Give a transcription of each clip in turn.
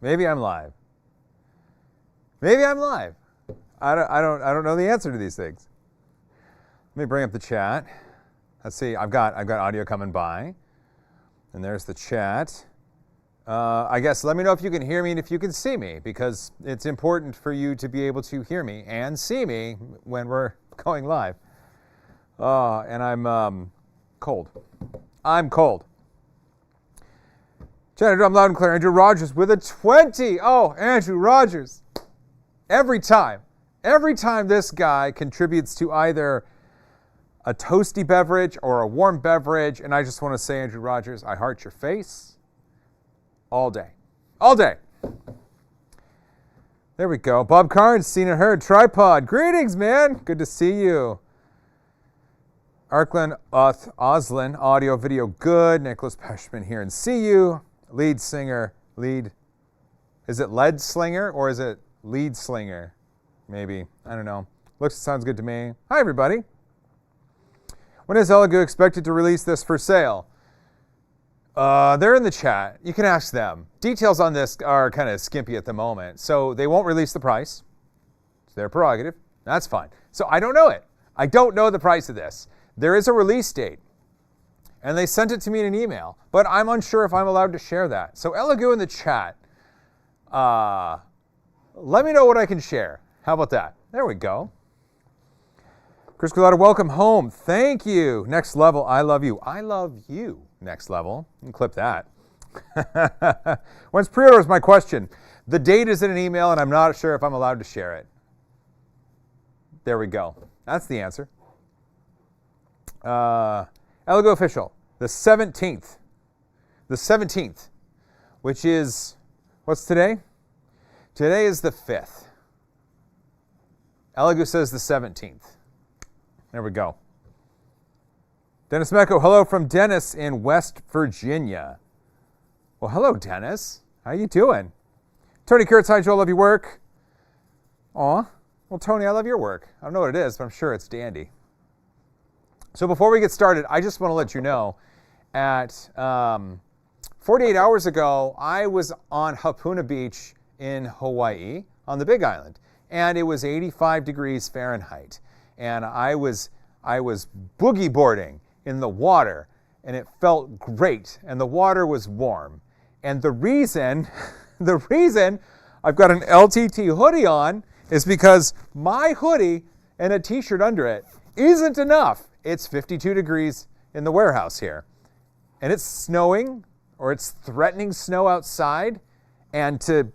Maybe I'm live. Maybe I'm live. I don't know the answer to these things. Let me bring up the chat. Let's see. I've got audio coming by, and there's the chat. I guess let me know if you can hear me and if you can see me, because it's important for you to be able to hear me and see me when we're going live. And I'm cold. I'm cold. Chat, I'm loud and clear. Andrew Rogers with a 20. Oh, Andrew Rogers. Every time this guy contributes to either a toasty beverage or a warm beverage, and I just want to say, Andrew Rogers, I heart your face all day. All day. There we go. Bob Carnes, seen and heard. Tripod. Greetings, man. Good to see you. Arkland Oslin, audio, video, good. Nicholas Peschman here and see you. Lead singer, is it lead slinger or is it lead slinger? Maybe, I don't know. Looks, sounds good to me. Hi, everybody. When is Elegoo expected to release this for sale? They're in the chat. You can ask them. Details on this are kind of skimpy at the moment, so they won't release the price. It's their prerogative. That's fine. So I don't know it. I don't know the price of this. There is a release date, and they sent it to me in an email, but I'm unsure if I'm allowed to share that. So Elegoo in the chat, let me know what I can share. How about that? There we go. Chris Collada, welcome home. Thank you. Next level, I love you. I love you, next level. You can clip that. When's pre-order is my question. The date is in an email, and I'm not sure if I'm allowed to share it. There we go. That's the answer. Elegoo official, the 17th. The 17th, which is, what's today? Today is the 5th. Elegoo says the 17th. There we go. Dennis Mecco, hello from Dennis in West Virginia. Well, hello, Dennis. How you doing? Tony Kurtz, hi, Joe, love your work. Aw. Well, Tony, I love your work. I don't know what it is, but I'm sure it's dandy. So before we get started, I just want to let you know, at 48 hours ago, I was on Hapuna Beach in Hawaii on the Big Island, and it was 85 degrees Fahrenheit, and I was boogie boarding in the water, and it felt great, and the water was warm. And the reason I've got an LTT hoodie on is because my hoodie and a t-shirt under it isn't enough. It's 52 degrees in the warehouse here, and it's snowing, or it's threatening snow outside, and to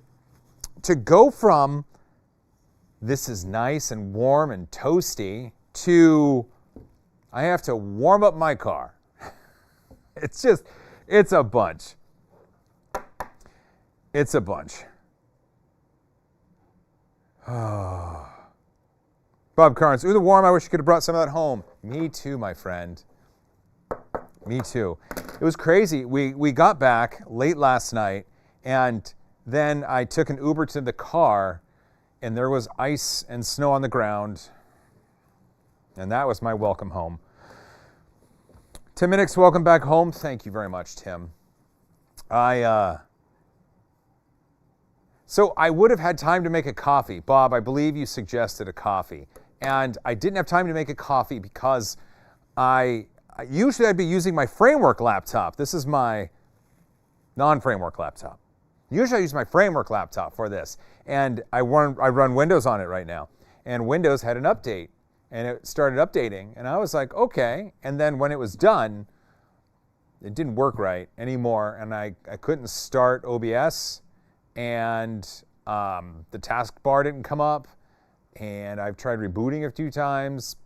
go from this is nice and warm and toasty to I have to warm up my car. It's a bunch. It's a bunch. Oh. Bob Carnes, ooh, the warm, I wish you could have brought some of that home. Me too, my friend. Me too. It was crazy. We got back late last night, and then I took an Uber to the car, and there was ice and snow on the ground, and that was my welcome home. Tim Minix, welcome back home. Thank you very much, Tim. So I would have had time to make a coffee. Bob, I believe you suggested a coffee. And I didn't have time to make a coffee because usually I'd be using my framework laptop. This is my non-framework laptop. Usually I use my framework laptop for this. And I run Windows on it right now. And Windows had an update. And it started updating. And I was like, okay. And then when it was done, it didn't work right anymore. And I couldn't start OBS. And the taskbar didn't come up. And I've tried rebooting a few times,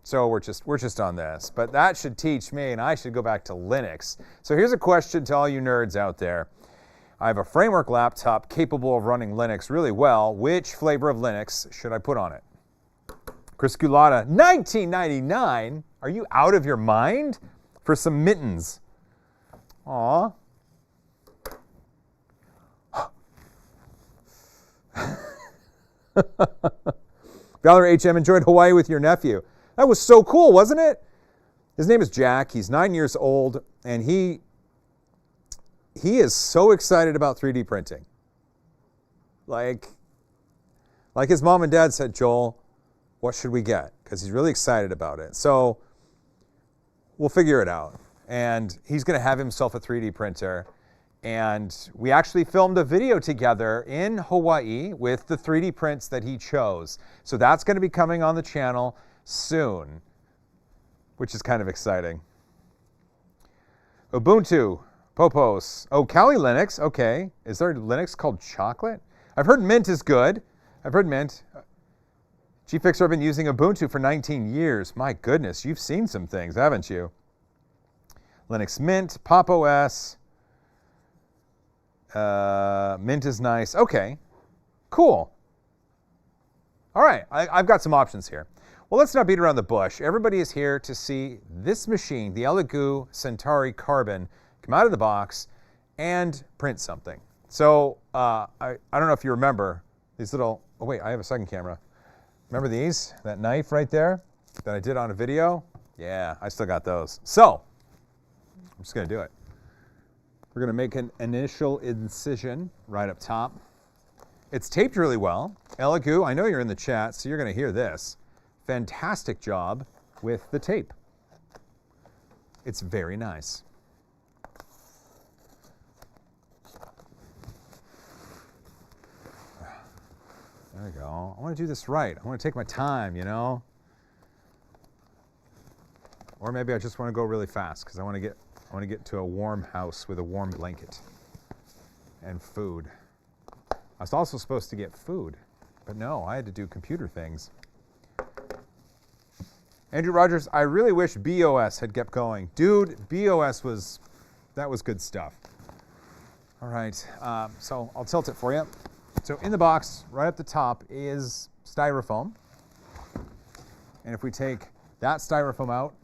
so we're just on this. But that should teach me, and I should go back to Linux. So here's a question to all you nerds out there. I have a framework laptop capable of running Linux really well. Which flavor of Linux should I put on it? Chris Gulata, 1999? Are you out of your mind? For some mittens. Aw. Valerie HM, enjoyed Hawaii with your nephew. That was so cool, wasn't it? His name is Jack. He's 9 years old, and he is so excited about 3D printing. Like his mom and dad said, Joel, what should we get? Because he's really excited about it. So we'll figure it out. And he's going to have himself a 3D printer. And we actually filmed a video together in Hawaii with the 3D prints that he chose. So that's going to be coming on the channel soon, which is kind of exciting. Ubuntu, Popos. Oh, Kali Linux. Okay. Is there Linux called chocolate? I've heard Mint is good. I've heard Mint. Gfixer, I've been using Ubuntu for 19 years. My goodness, you've seen some things, haven't you? Linux Mint, Pop OS. Mint is nice. Okay, cool. All right, I've got some options here. Well, let's not beat around the bush. Everybody is here to see this machine, the Elegoo Centauri Carbon, come out of the box and print something. So I don't know if you remember these little, oh wait, I have a second camera. Remember these? That knife right there that I did on a video? Yeah, I still got those. So I'm just gonna do it. We're going to make an initial incision right up top. It's taped really well. Elegoo, I know you're in the chat, so you're going to hear this. Fantastic job with the tape. It's very nice. There we go. I want to do this right. I want to take my time, you know? Or maybe I just want to go really fast because I want to get to a warm house with a warm blanket and food. I was also supposed to get food, but no, I had to do computer things. Andrew Rogers, I really wish BOS had kept going. Dude, BOS was good stuff. All right, so I'll tilt it for you. So in the box, right up the top is styrofoam. And if we take that styrofoam out,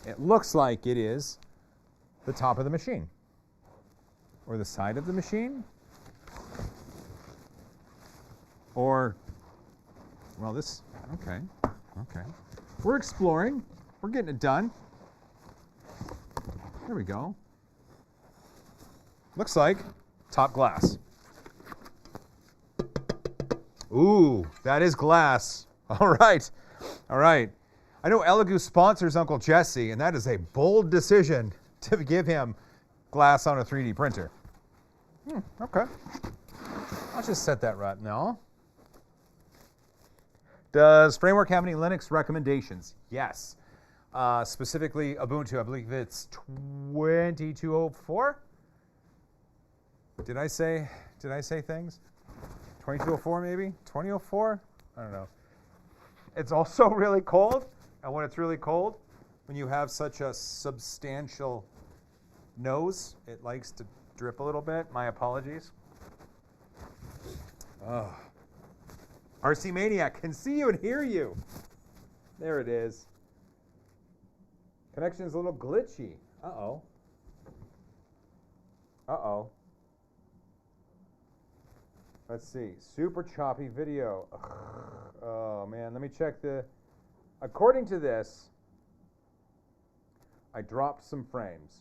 it looks like it is the top of the machine or the side of the machine or, well, this, okay. We're exploring. We're getting it done. There we go. Looks like top glass. Ooh, that is glass. All right. I know Elegoo sponsors Uncle Jesse, and that is a bold decision to give him glass on a 3D printer. Okay. I'll just set that right now. Does Framework have any Linux recommendations? Yes. Specifically Ubuntu, I believe it's 2204. Did I say things? 2204 maybe? 2004? I don't know. It's also really cold, and when it's really cold, when you have such a substantial nose, it likes to drip a little bit. My apologies. Oh. RC Maniac can see you and hear you. There it is. Connection is a little glitchy. Uh-oh. Let's see. Super choppy video. Ugh. Oh, man. Let me check the... According to this, I dropped some frames.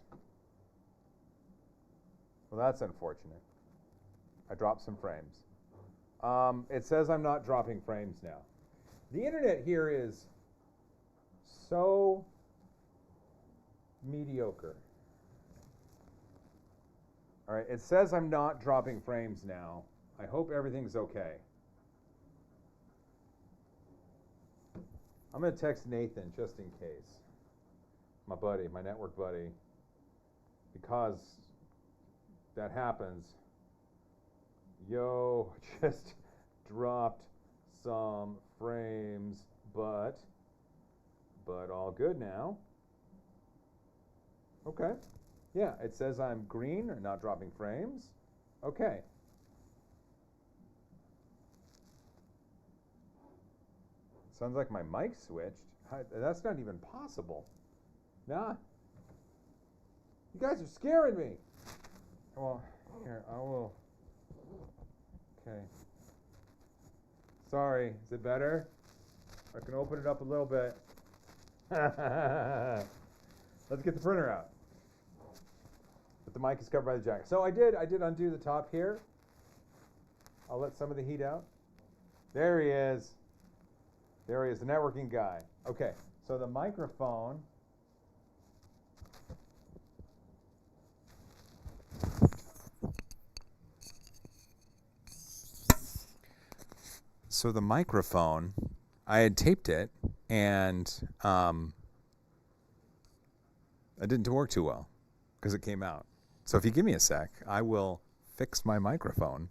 Well, that's unfortunate. I dropped some frames. It says I'm not dropping frames now. The internet here is so mediocre. All right, it says I'm not dropping frames now. I hope everything's okay. I'm going to text Nathan just in case. My buddy, my network buddy. Because that happens. Yo, just dropped some frames, but all good now. Okay. Yeah, it says I'm green or not dropping frames. Okay. Sounds like my mic switched. That's not even possible. Nah. You guys are scaring me. Well, here, I will. Okay. Sorry, is it better? I can open it up a little bit. Let's get the printer out. But the mic is covered by the jacket. So I did undo the top here. I'll let some of the heat out. There he is. There he is, the networking guy. Okay, so the microphone. So the microphone, I had taped it, and it didn't work too well because it came out. So if you give me a sec, I will fix my microphone.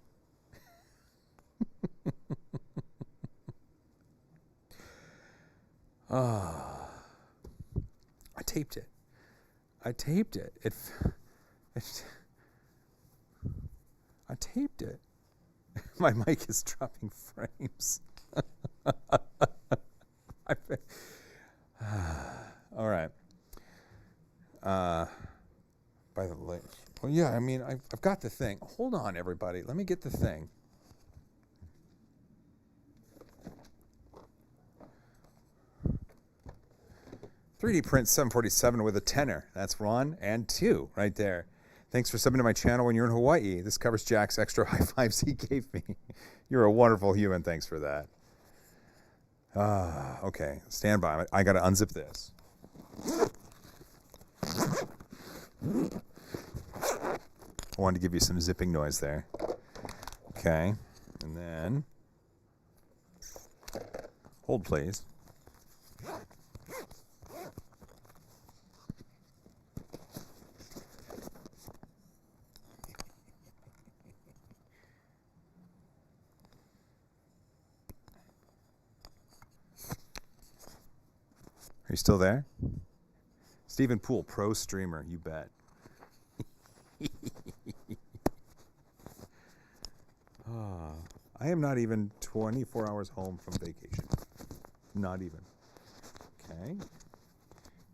I taped it. I taped it. I taped it. My mic is dropping frames. All right. By the way, well, yeah, I mean, I've got the thing. Hold on, everybody. Let me get the thing. "3D Print 747 with a tenner." That's 1 and 2 right there. "Thanks for subbing to my channel when you're in Hawaii. This covers Jack's extra high fives he gave me." You're a wonderful human. Thanks for that. Okay, stand by. I got to unzip this. I wanted to give you some zipping noise there. Okay, and then hold, please. Are you still there? Stephen Poole, pro streamer, you bet. I am not even 24 hours home from vacation. Not even. Okay.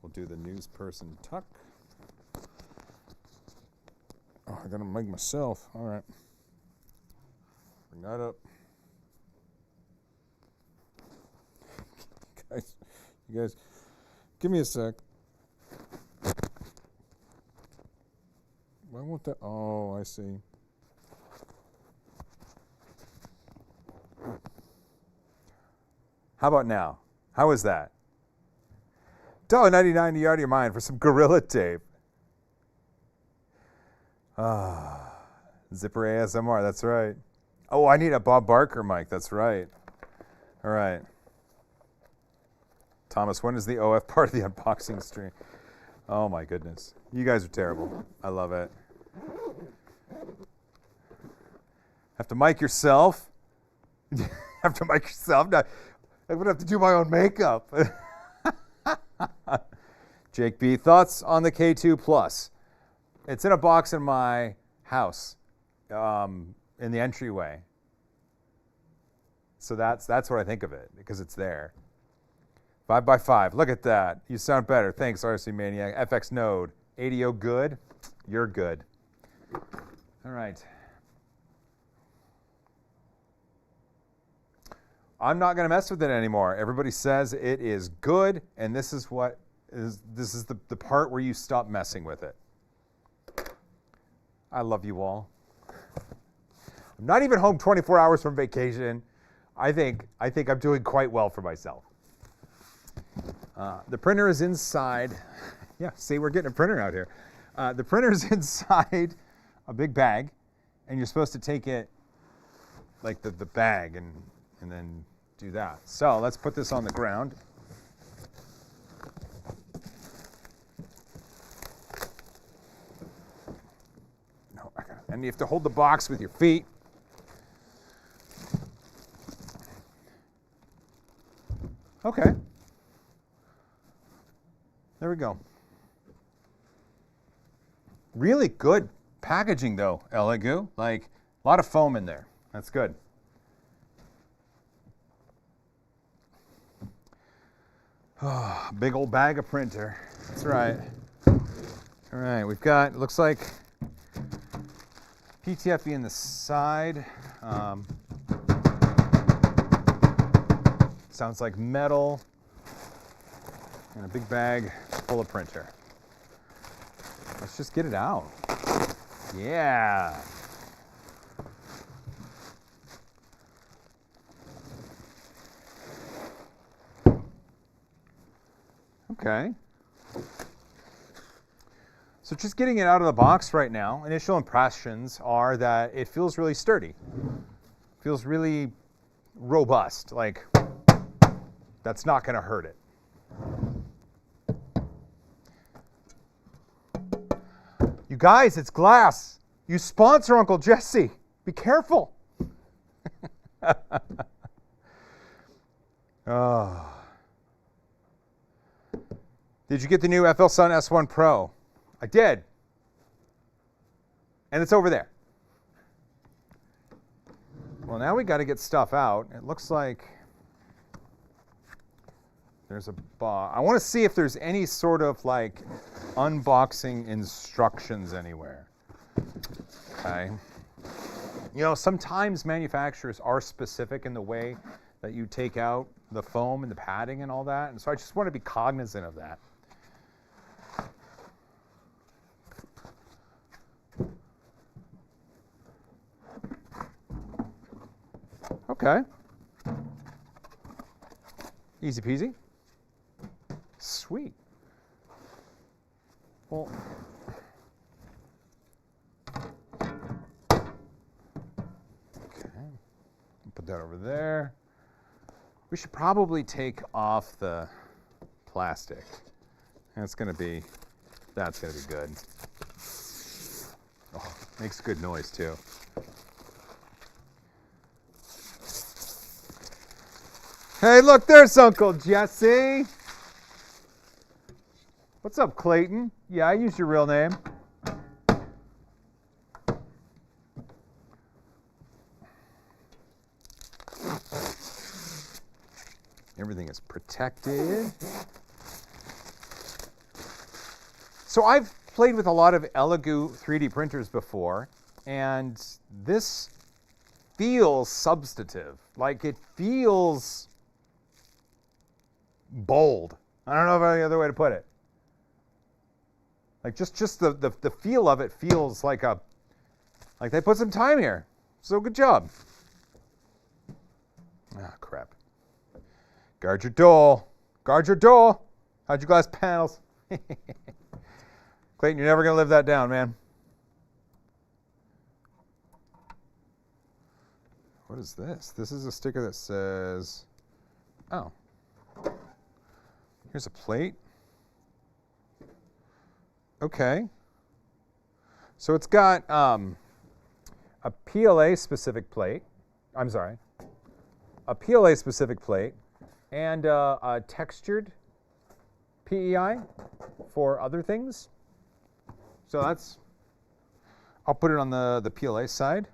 We'll do the news person tuck. Oh, I gotta make myself. All right. Bring that up. You guys, give me a sec. Why won't that? Oh, I see. How about now? How is that? $1.99 you out of your mind for some Gorilla Tape. Zipper ASMR, that's right. Oh, I need a Bob Barker mic, that's right. All right. Thomas, when is the OF part of the unboxing stream? Oh my goodness. You guys are terrible. I love it. Have to mic yourself. Have to mic yourself. Now, I'm going to have to do my own makeup. Jake B, thoughts on the K2 Plus? It's in a box in my house, in the entryway. So that's what I think of it, because it's there. 5x5, look at that. You sound better. Thanks, RC Maniac. FX Node, ADO good? You're good. All right. I'm not going to mess with it anymore. Everybody says it is good, and this is the part where you stop messing with it. I love you all. I'm not even home 24 hours from vacation. I think I'm doing quite well for myself. The printer is inside. Yeah, see, we're getting a printer out here. The printer is inside a big bag, and you're supposed to take it like the bag and then do that. So let's put this on the ground. No, and you have to hold the box with your feet. Okay. There we go. Really good packaging though, Elegoo. Like a lot of foam in there. That's good. Oh, big old bag of printer. That's right. All right, we've got, looks like PTFE in the side. Sounds like metal. And a big bag full of printer. Let's just get it out. Yeah. Okay. So just getting it out of the box right now, initial impressions are that it feels really sturdy. Feels really robust, like that's not going to hurt it. You guys, it's glass. You sponsor Uncle Jesse. Be careful. Oh. Did you get the new FL Sun S1 Pro? I did. And it's over there. Well, now we got to get stuff out. It looks like there's a box. I want to see if there's any sort of like unboxing instructions anywhere. Okay. You know, sometimes manufacturers are specific in the way that you take out the foam and the padding and all that. And so I just want to be cognizant of that. Okay. Easy peasy. Sweet. Well, okay. Put that over there. We should probably take off the plastic. That's going to be good. Oh, makes good noise too. Hey, look, there's Uncle Jesse. What's up, Clayton? Yeah, I used your real name. Everything is protected. So I've played with a lot of Elegoo 3D printers before, and this feels substantive. Like it feels bold. I don't know if any other way to put it. Like just the feel of it feels like they put some time here. So good job. Ah, crap. Guard your door. Guard your door. Hide your glass panels. Clayton, you're never going to live that down, man. What is this? This is a sticker that says, oh, here's a plate. Okay. So it's got a PLA specific plate. I'm sorry. A PLA specific plate and a textured PEI for other things. So that's, I'll put it on the PLA side.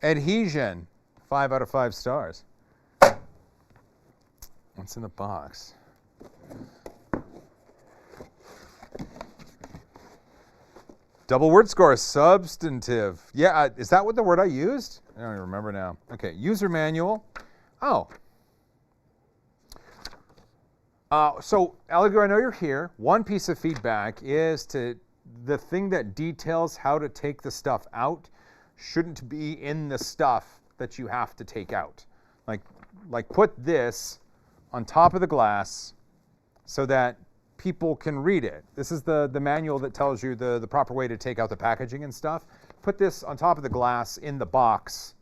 Adhesion, 5 out of 5 stars. What's in the box? Double word score, substantive. Yeah, is that what the word I used? I don't even remember now. Okay, user manual. Oh. So, Elegoo, I know you're here. One piece of feedback is the thing that details how to take the stuff out shouldn't be in the stuff that you have to take out. Like put this on top of the glass so that people can read it. This is the manual that tells you the proper way to take out the packaging and stuff. Put this on top of the glass in the box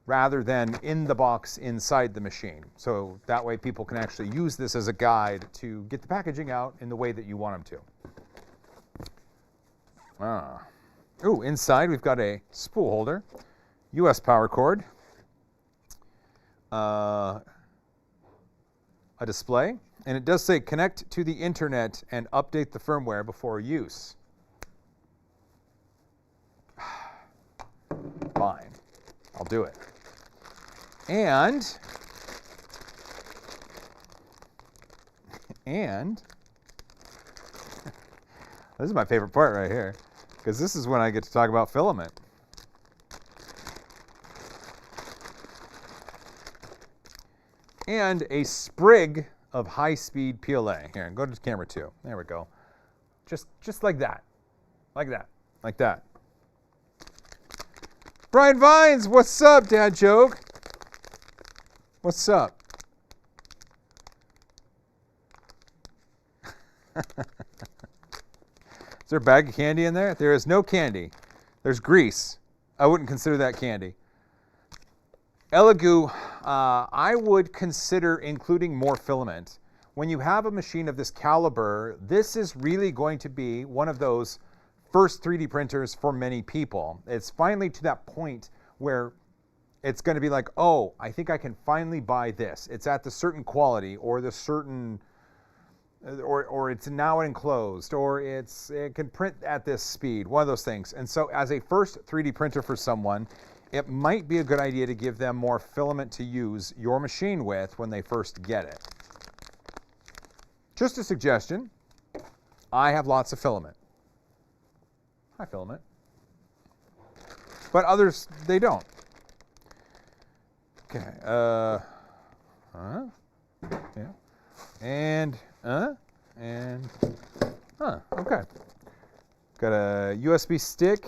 rather than in the box inside the machine. So that way people can actually use this as a guide to get the packaging out in the way that you want them to. Ooh, inside we've got a spool holder, US power cord, a display, and it does say connect to the internet and update the firmware before use. Fine, I'll do it. And this is my favorite part right here, because this is when I get to talk about filament. And a sprig of high-speed PLA. Here, go to camera 2. There we go. Just like that. Like that. Like that. Brian Vines, what's up, Dad Joke? What's up? Is there a bag of candy in there? There is no candy. There's grease. I wouldn't consider that candy. Elegoo, I would consider including more filament. When you have a machine of this caliber, this is really going to be one of those first 3D printers for many people. It's finally to that point where it's going to be like, oh, I think I can finally buy this. It's at the certain quality, or the certain, or it's now enclosed, or it can print at this speed, one of those things. And so as a first 3D printer for someone, it might be a good idea to give them more filament to use your machine with when they first get it. Just a suggestion. I have lots of filament. Hi, filament. But others, they don't. Okay. Yeah. And, okay. Got a USB stick.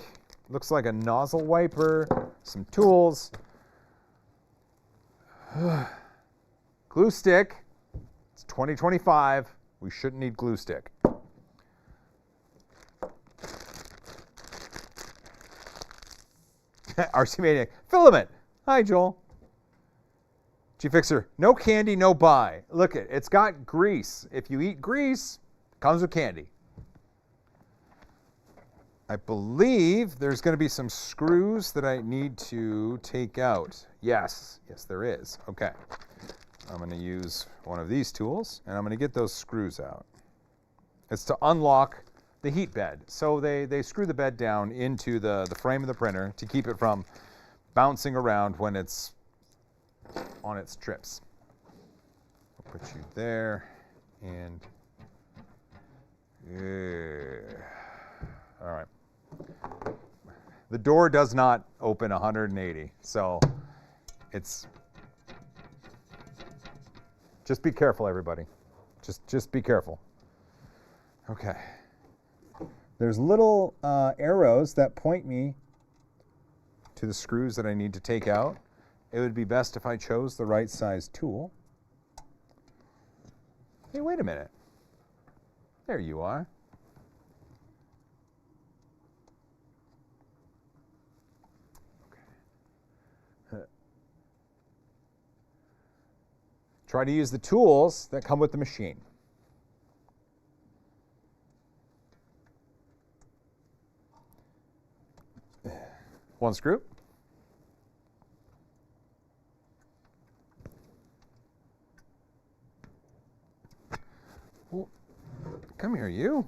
Looks like a nozzle wiper. Some tools. Glue stick. It's 2025. We shouldn't need glue stick. RC Maniac. Filament. Hi, Joel. G-Fixer. No candy, no buy. Look, it's got grease. If you eat grease, it comes with candy. I believe there's going to be some screws that I need to take out. Yes, there is. Okay. I'm going to use one of these tools, and I'm going to get those screws out. It's to unlock the heat bed. So they screw the bed down into the frame of the printer to keep it from bouncing around when it's on its trips. I'll put you there, and all right. The door does not open 180, so it's, just be careful, everybody. Just be careful. Okay. There's little arrows that point me to the screws that I need to take out. It would be best if I chose the right size tool. Hey, wait a minute. There you are. Try to use the tools that come with the machine. One screw. Well, come here, you.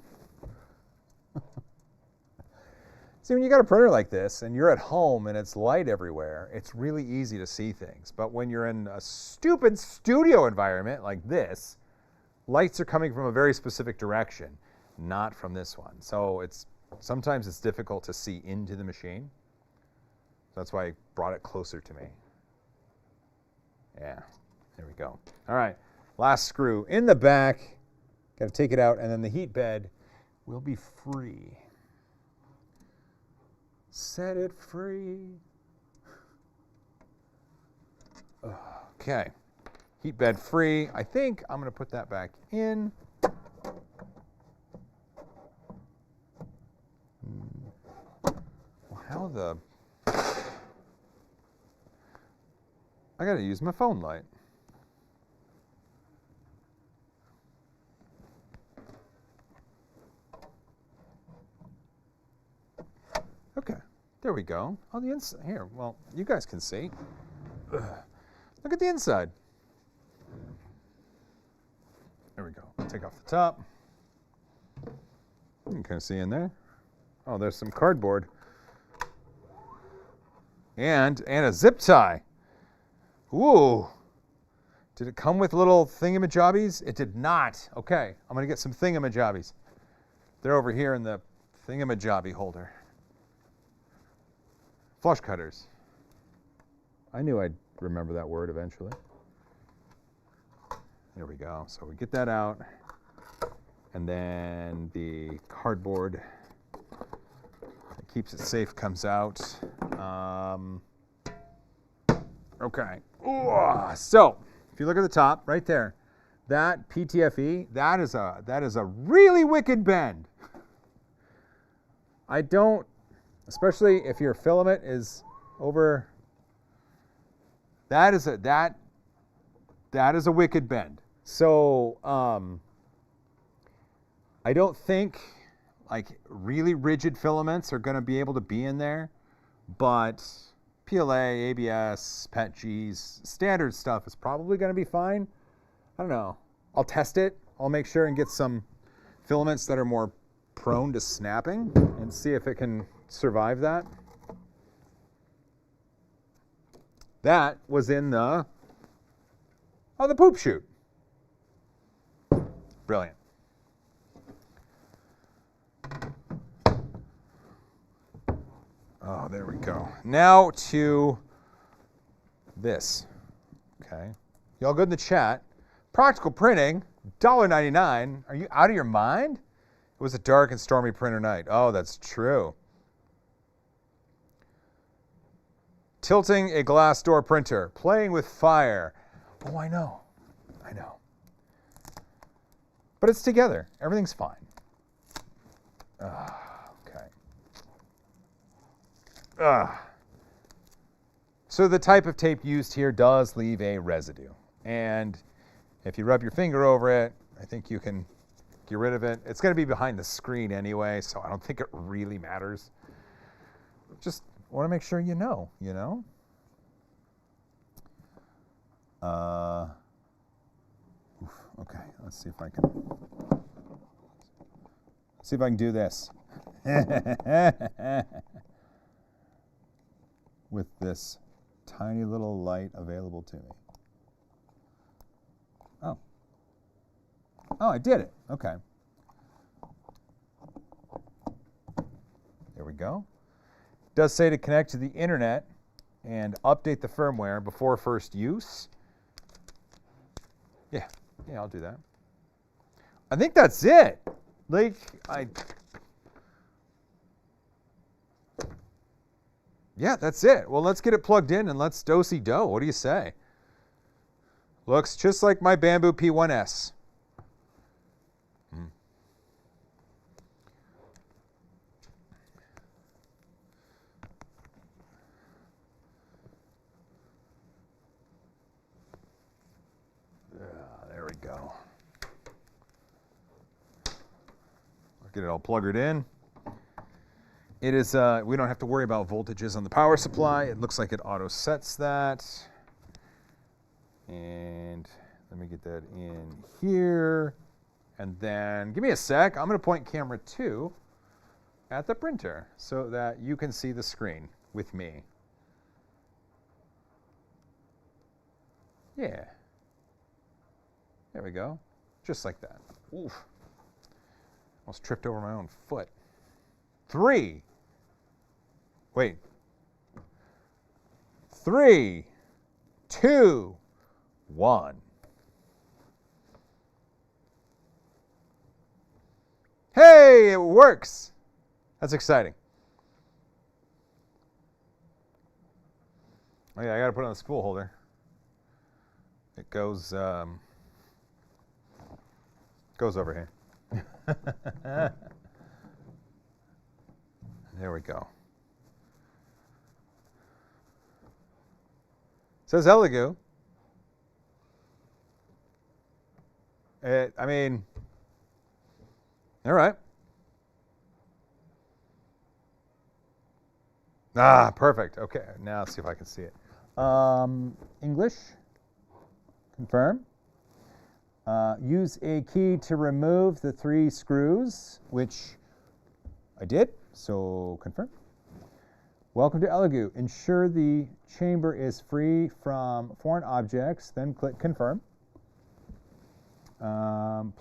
See, when you got a printer like this and you're at home and it's light everywhere, it's really easy to see things. But when you're in a stupid studio environment like this, lights are coming from a very specific direction, not from this one. So sometimes it's difficult to see into the machine. That's why I brought it closer to me. Yeah, there we go. All right, last screw in the back. Got to take it out, and then the heat bed will be free. Set it free. Okay, heat bed free. I think I'm going to put that back in. Well, how the... I got to use my phone light. Okay, there we go. On the inside here, well, you guys can see. Look at the inside. There we go. Take off the top. You can kind of see in there. Oh, there's some cardboard. And a zip tie. Ooh. Did it come with little thingamajobbies? It did not. Okay, I'm going to get some thingamajobbies. They're over here in the thingamajobby holder. Flush cutters. I knew I'd remember that word eventually. There we go. So we get that out. And then the cardboard that keeps it safe comes out. Okay. Ooh, so if you look at the top right there, that PTFE, that is a really wicked bend. I don't, especially if your filament is over, that is a wicked bend. So I don't think like really rigid filaments are going to be able to be in there, but PLA, ABS, PETGs, standard stuff is probably going to be fine. I don't know. I'll test it. I'll make sure and get some filaments that are more prone to snapping and see if it can survive that. That was in the poop chute. Brilliant. Oh, there we go. Now to this. Okay. Y'all good in the chat? Practical printing, $1.99. Are you out of your mind? It was a dark and stormy printer night. Oh, that's true. Tilting a glass door printer, playing with fire. Oh, I know. I know. But it's together. Everything's fine. Okay. So the type of tape used here does leave a residue. And if you rub your finger over it, I think you can get rid of it. It's going to be behind the screen anyway, so I don't think it really matters. Just want to make sure you know, Okay, let's see if I can do this. With this tiny little light available to me. Oh, I did it. Okay. There we go. It does say to connect to the internet and update the firmware before first use. Yeah, I'll do that. I think that's it. Yeah, that's it. Well, let's get it plugged in and let's do-si-do. What do you say? Looks just like my Bamboo P1S. There we go. I'll get it all plugged in. It is, we don't have to worry about voltages on the power supply. It looks like it auto sets that. And let me get that in here. And then, give me a sec. I'm going to point camera 2 at the printer so that you can see the screen with me. Yeah. There we go. Just like that. Oof. Almost tripped over my own foot. 3. Wait. 3, 2, 1. Hey, it works. That's exciting. Oh yeah, I gotta put it on the spool holder. It goes over here. There we go. It says Elegoo. I mean, all right. Perfect. Okay, now let's see if I can see it. English. Confirm. Use a key to remove the 3 screws, which I did, so confirm. Welcome to Elegoo. Ensure the chamber is free from foreign objects, then click confirm.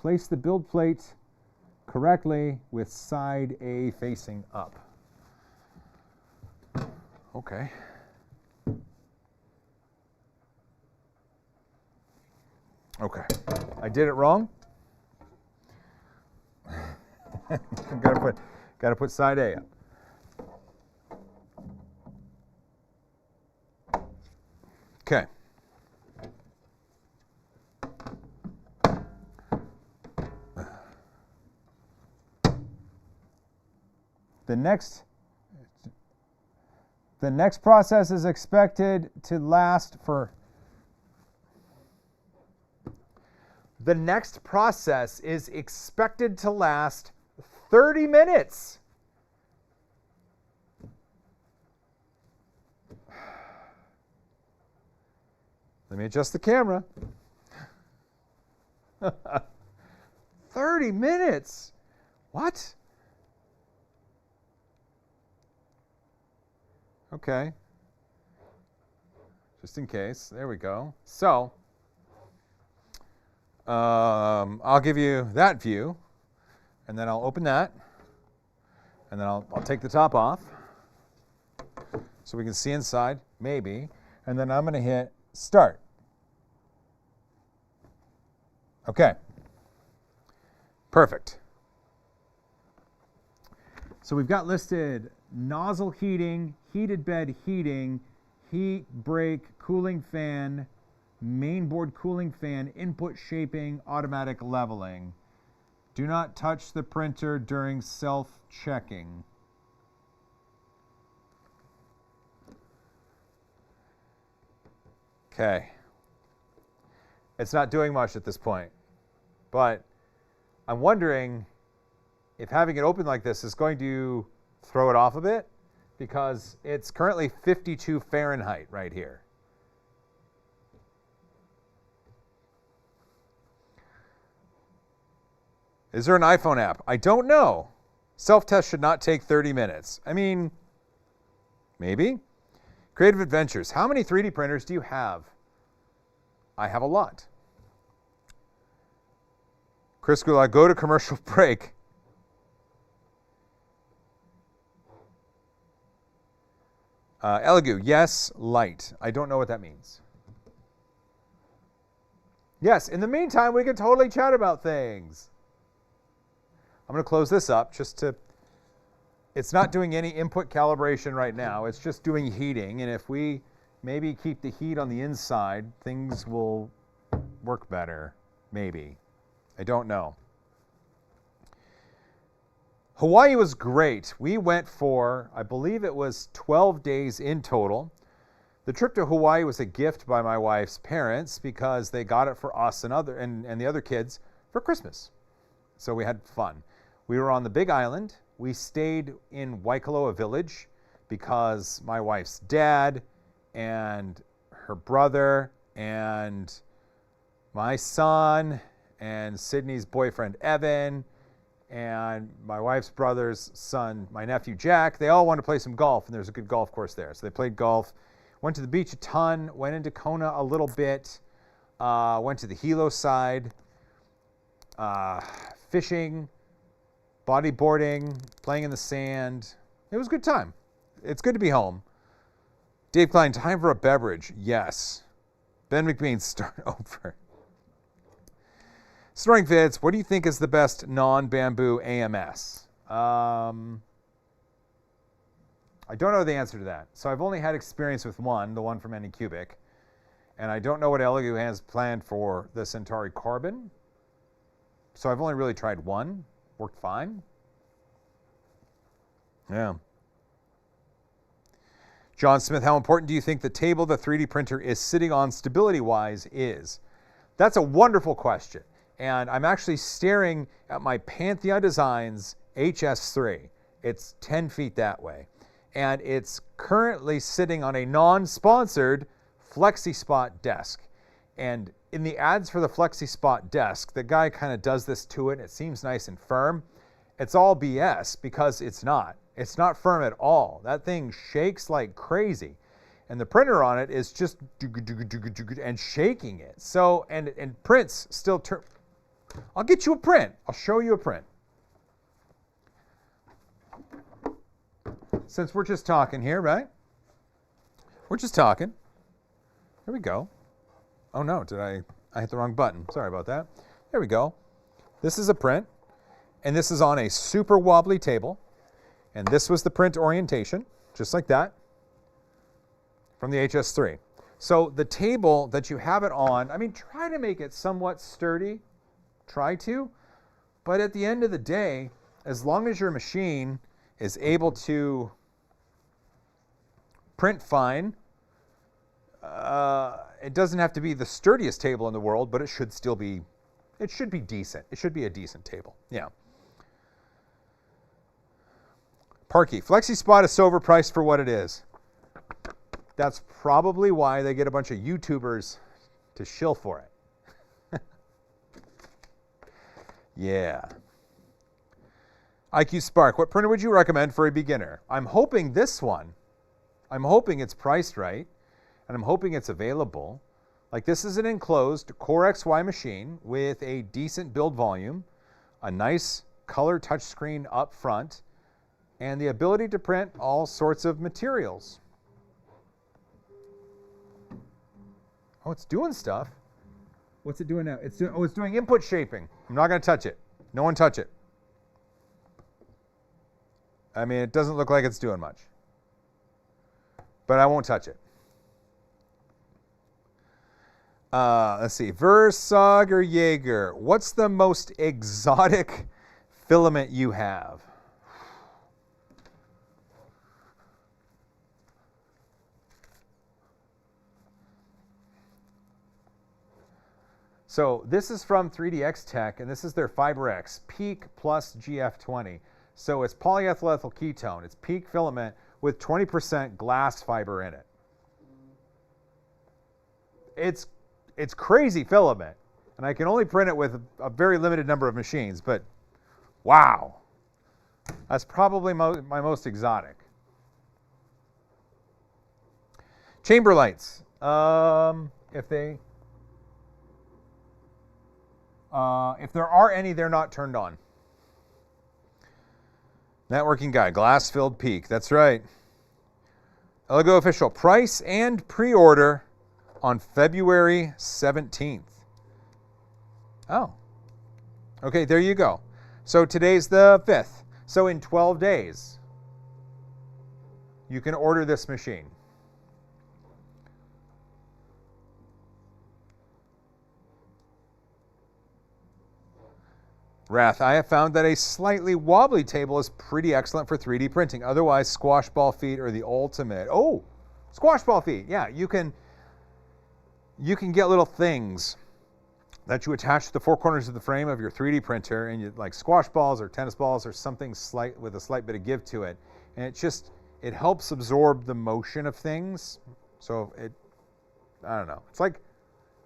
Place the build plate correctly with side A facing up. Okay. Okay. I did it wrong. Gotta put side A up. Okay. The next process is expected to last for... The next process is expected to last 30 minutes. Let me adjust the camera. 30 minutes? What? Okay. Just in case. There we go. So, I'll give you that view, and then I'll open that, and then I'll take the top off so we can see inside, maybe, and then I'm going to hit start. Okay. Perfect. So we've got listed nozzle heating, heated bed heating, heat break, cooling fan, mainboard cooling fan, input shaping, automatic leveling. Do not touch the printer during self-checking. Okay. It's not doing much at this point, but I'm wondering if having it open like this is going to throw it off a bit, because it's currently 52 Fahrenheit right here. Is there an iPhone app? I don't know. Self-test should not take 30 minutes. I mean, maybe. Creative Adventures. How many 3D printers do you have? I have a lot. Chris Goulart, go to commercial break. Elegoo, yes, light. I don't know what that means. Yes, in the meantime, we can totally chat about things. I'm going to close this up just to... It's not doing any input calibration right now. It's just doing heating. And if we maybe keep the heat on the inside, things will work better. Maybe. I don't know. Hawaii was great. We went for, I believe it was 12 days in total. The trip to Hawaii was a gift by my wife's parents because they got it for us and the other kids for Christmas. So we had fun. We were on the Big Island. We stayed in Waikoloa Village because my wife's dad and her brother and my son and Sydney's boyfriend Evan and my wife's brother's son, my nephew Jack, they all wanted to play some golf, and there's a good golf course there. So they played golf, went to the beach a ton, went into Kona a little bit, went to the Hilo side, fishing, bodyboarding, playing in the sand. It was a good time. It's good to be home. Dave Klein, time for a beverage. Yes. Ben McBean, start over. Snoring Vids, what do you think is the best non-bamboo AMS? I don't know the answer to that. So I've only had experience with one, the one from Anycubic. And I don't know what Elegoo has planned for the Centauri Carbon. So I've only really tried one. Worked fine. Yeah. John Smith, how important do you think the table the 3D printer is sitting on stability-wise is? That's a wonderful question. And I'm actually staring at my Pantheon Designs HS3. It's 10 feet that way. And it's currently sitting on a non-sponsored FlexiSpot desk. And in the ads for the FlexiSpot desk, the guy kind of does this to it, and it seems nice and firm. It's all BS because it's not. It's not firm at all. That thing shakes like crazy. And the printer on it is just and shaking it. So, and prints still turn. I'll get you a print. I'll show you a print. Since we're just talking here, right? We're just talking. Here we go. Oh no, I hit the wrong button. Sorry about that. There we go. This is a print, and this is on a super wobbly table. And this was the print orientation, just like that, from the HS3. So the table that you have it on, I mean, try to make it somewhat sturdy. Try to. But at the end of the day, as long as your machine is able to print fine. It doesn't have to be the sturdiest table in the world, but it should still be, it should be decent. It should be a decent table. Yeah. Parky, FlexiSpot is so overpriced for what it is. That's probably why they get a bunch of YouTubers to shill for it. Yeah. IQ Spark, what printer would you recommend for a beginner? I'm hoping this one. I'm hoping it's priced right, and I'm hoping it's available. Like, this is an enclosed Core XY machine with a decent build volume, a nice color touchscreen up front, and the ability to print all sorts of materials. Oh, it's doing stuff. What's it doing now? It's doing input shaping. I'm not going to touch it. No one touch it. I mean, it doesn't look like it's doing much. But I won't touch it. Let's see. Versag or Jaeger? What's the most exotic filament you have? So this is from 3DX Tech, and this is their FiberX Peak Plus GF20. So it's polyethylethyl ketone. It's peak filament with 20% glass fiber in it. It's crazy filament, and I can only print it with a very limited number of machines, but wow. That's probably my most exotic. Chamber lights. If there are any, they're not turned on. Networking guy, glass-filled peak. That's right. Elegoo official price and pre-order on February 17th. Oh. Okay, there you go. So today's the 5th. So in 12 days, you can order this machine. Wrath, I have found that a slightly wobbly table is pretty excellent for 3D printing. Otherwise, squash ball feet are the ultimate. Oh, squash ball feet. Yeah, you can get little things that you attach to the four corners of the frame of your 3D printer, and you like squash balls or tennis balls or something slight with a slight bit of give to it, and it helps absorb the motion of things. So I don't know. It's like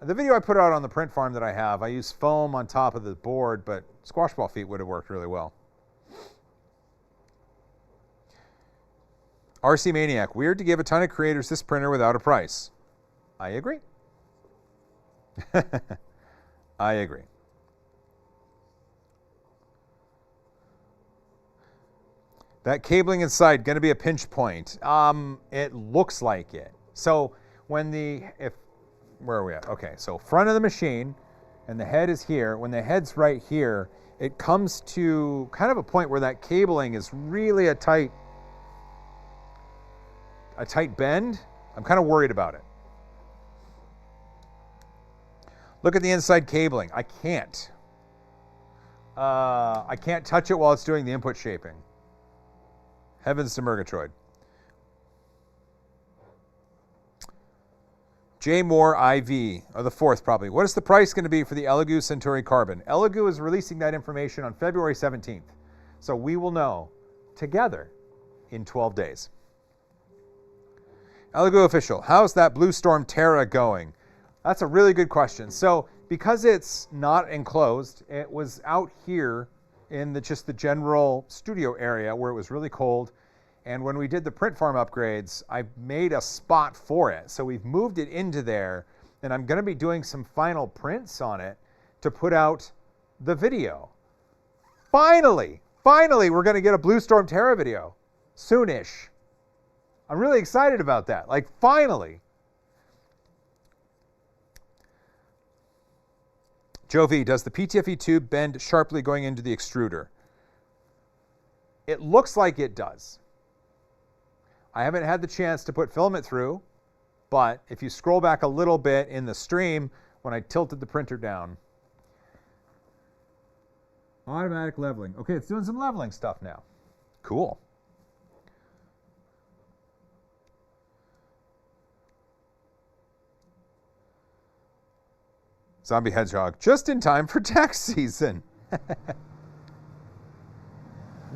the video I put out on the print farm that I have. I use foam on top of the board, but squash ball feet would have worked really well. RC Maniac, weird to give a ton of creators this printer without a price. I agree. I agree. That cabling inside going to be a pinch point. It looks like it. So when where are we at? Okay, so front of the machine, and the head is here. When the head's right here, it comes to kind of a point where that cabling is really a tight bend. I'm kind of worried about it. Look at the inside cabling. I can't touch it while it's doing the input shaping. Heavens to Murgatroyd. J. Moore IV, or the 4th probably. What is the price going to be for the Elegoo Centauri Carbon? Elegoo is releasing that information on February 17th. So we will know together in 12 days. Elegoo official, how's that Blue Storm Terra going? That's a really good question. So because it's not enclosed, it was out here in just the general studio area where it was really cold. And when we did the print farm upgrades, I made a spot for it. So we've moved it into there, and I'm going to be doing some final prints on it to put out the video. Finally, we're going to get a Blue Storm Terra video soonish. I'm really excited about that. Like, finally. Joe V, does the PTFE tube bend sharply going into the extruder? It looks like it does. I haven't had the chance to put filament through, but if you scroll back a little bit in the stream, when I tilted the printer down. Automatic leveling. Okay, it's doing some leveling stuff now. Cool. Zombie hedgehog, just in time for tax season.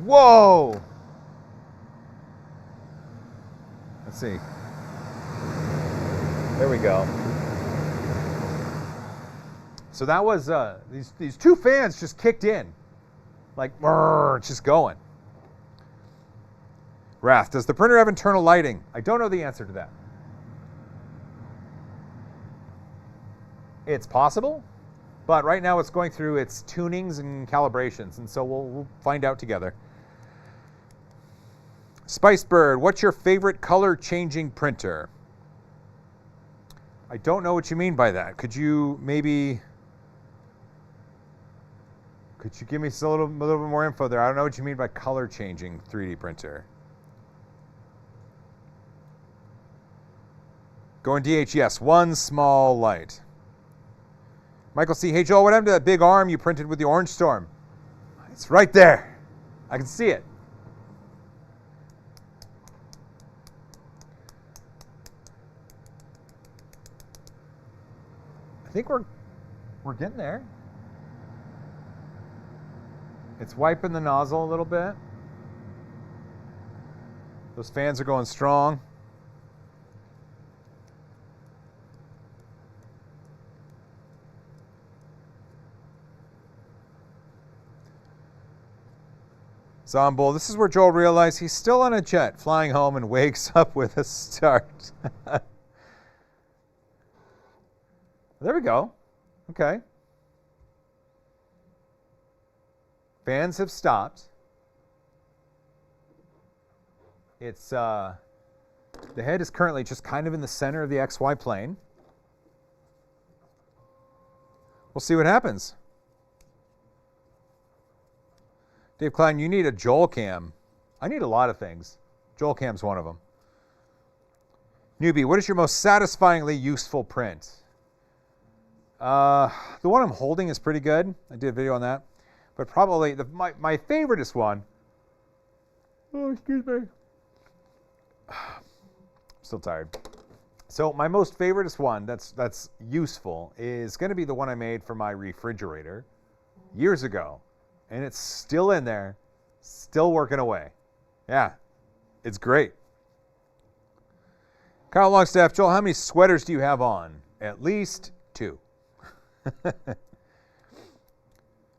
Whoa! Let's see. There we go. So that was, these two fans just kicked in. Like, just going. Wrath, does the printer have internal lighting? I don't know the answer to that. It's possible, but right now it's going through its tunings and calibrations, and so we'll find out together. Spicebird, what's your favorite color-changing printer? I don't know what you mean by that. Could you give me a little bit more info there? I don't know what you mean by color-changing 3D printer. Going DH, yes. One small light. Michael C. Hey, Joel, what happened to that big arm you printed with the Orange Storm? It's right there. I can see it. I think we're getting there. It's wiping the nozzle a little bit. Those fans are going strong. Zombull, this is where Joel realized he's still on a jet, flying home and wakes up with a start. There we go. Okay. Fans have stopped. It's the head is currently just kind of in the center of the XY plane. We'll see what happens. Dave Klein, you need a Joel cam. I need a lot of things. Joel cam's one of them. Newbie, what is your most satisfyingly useful print? The one I'm holding is pretty good. I did a video on that. But probably my favoriteest one. Oh, excuse me. I'm still tired. So my most favoriteest one that's useful is going to be the one I made for my refrigerator years ago. And it's still in there, still working away. Yeah, it's great. Kyle Longstaff, Joel, how many sweaters do you have on? At least 2.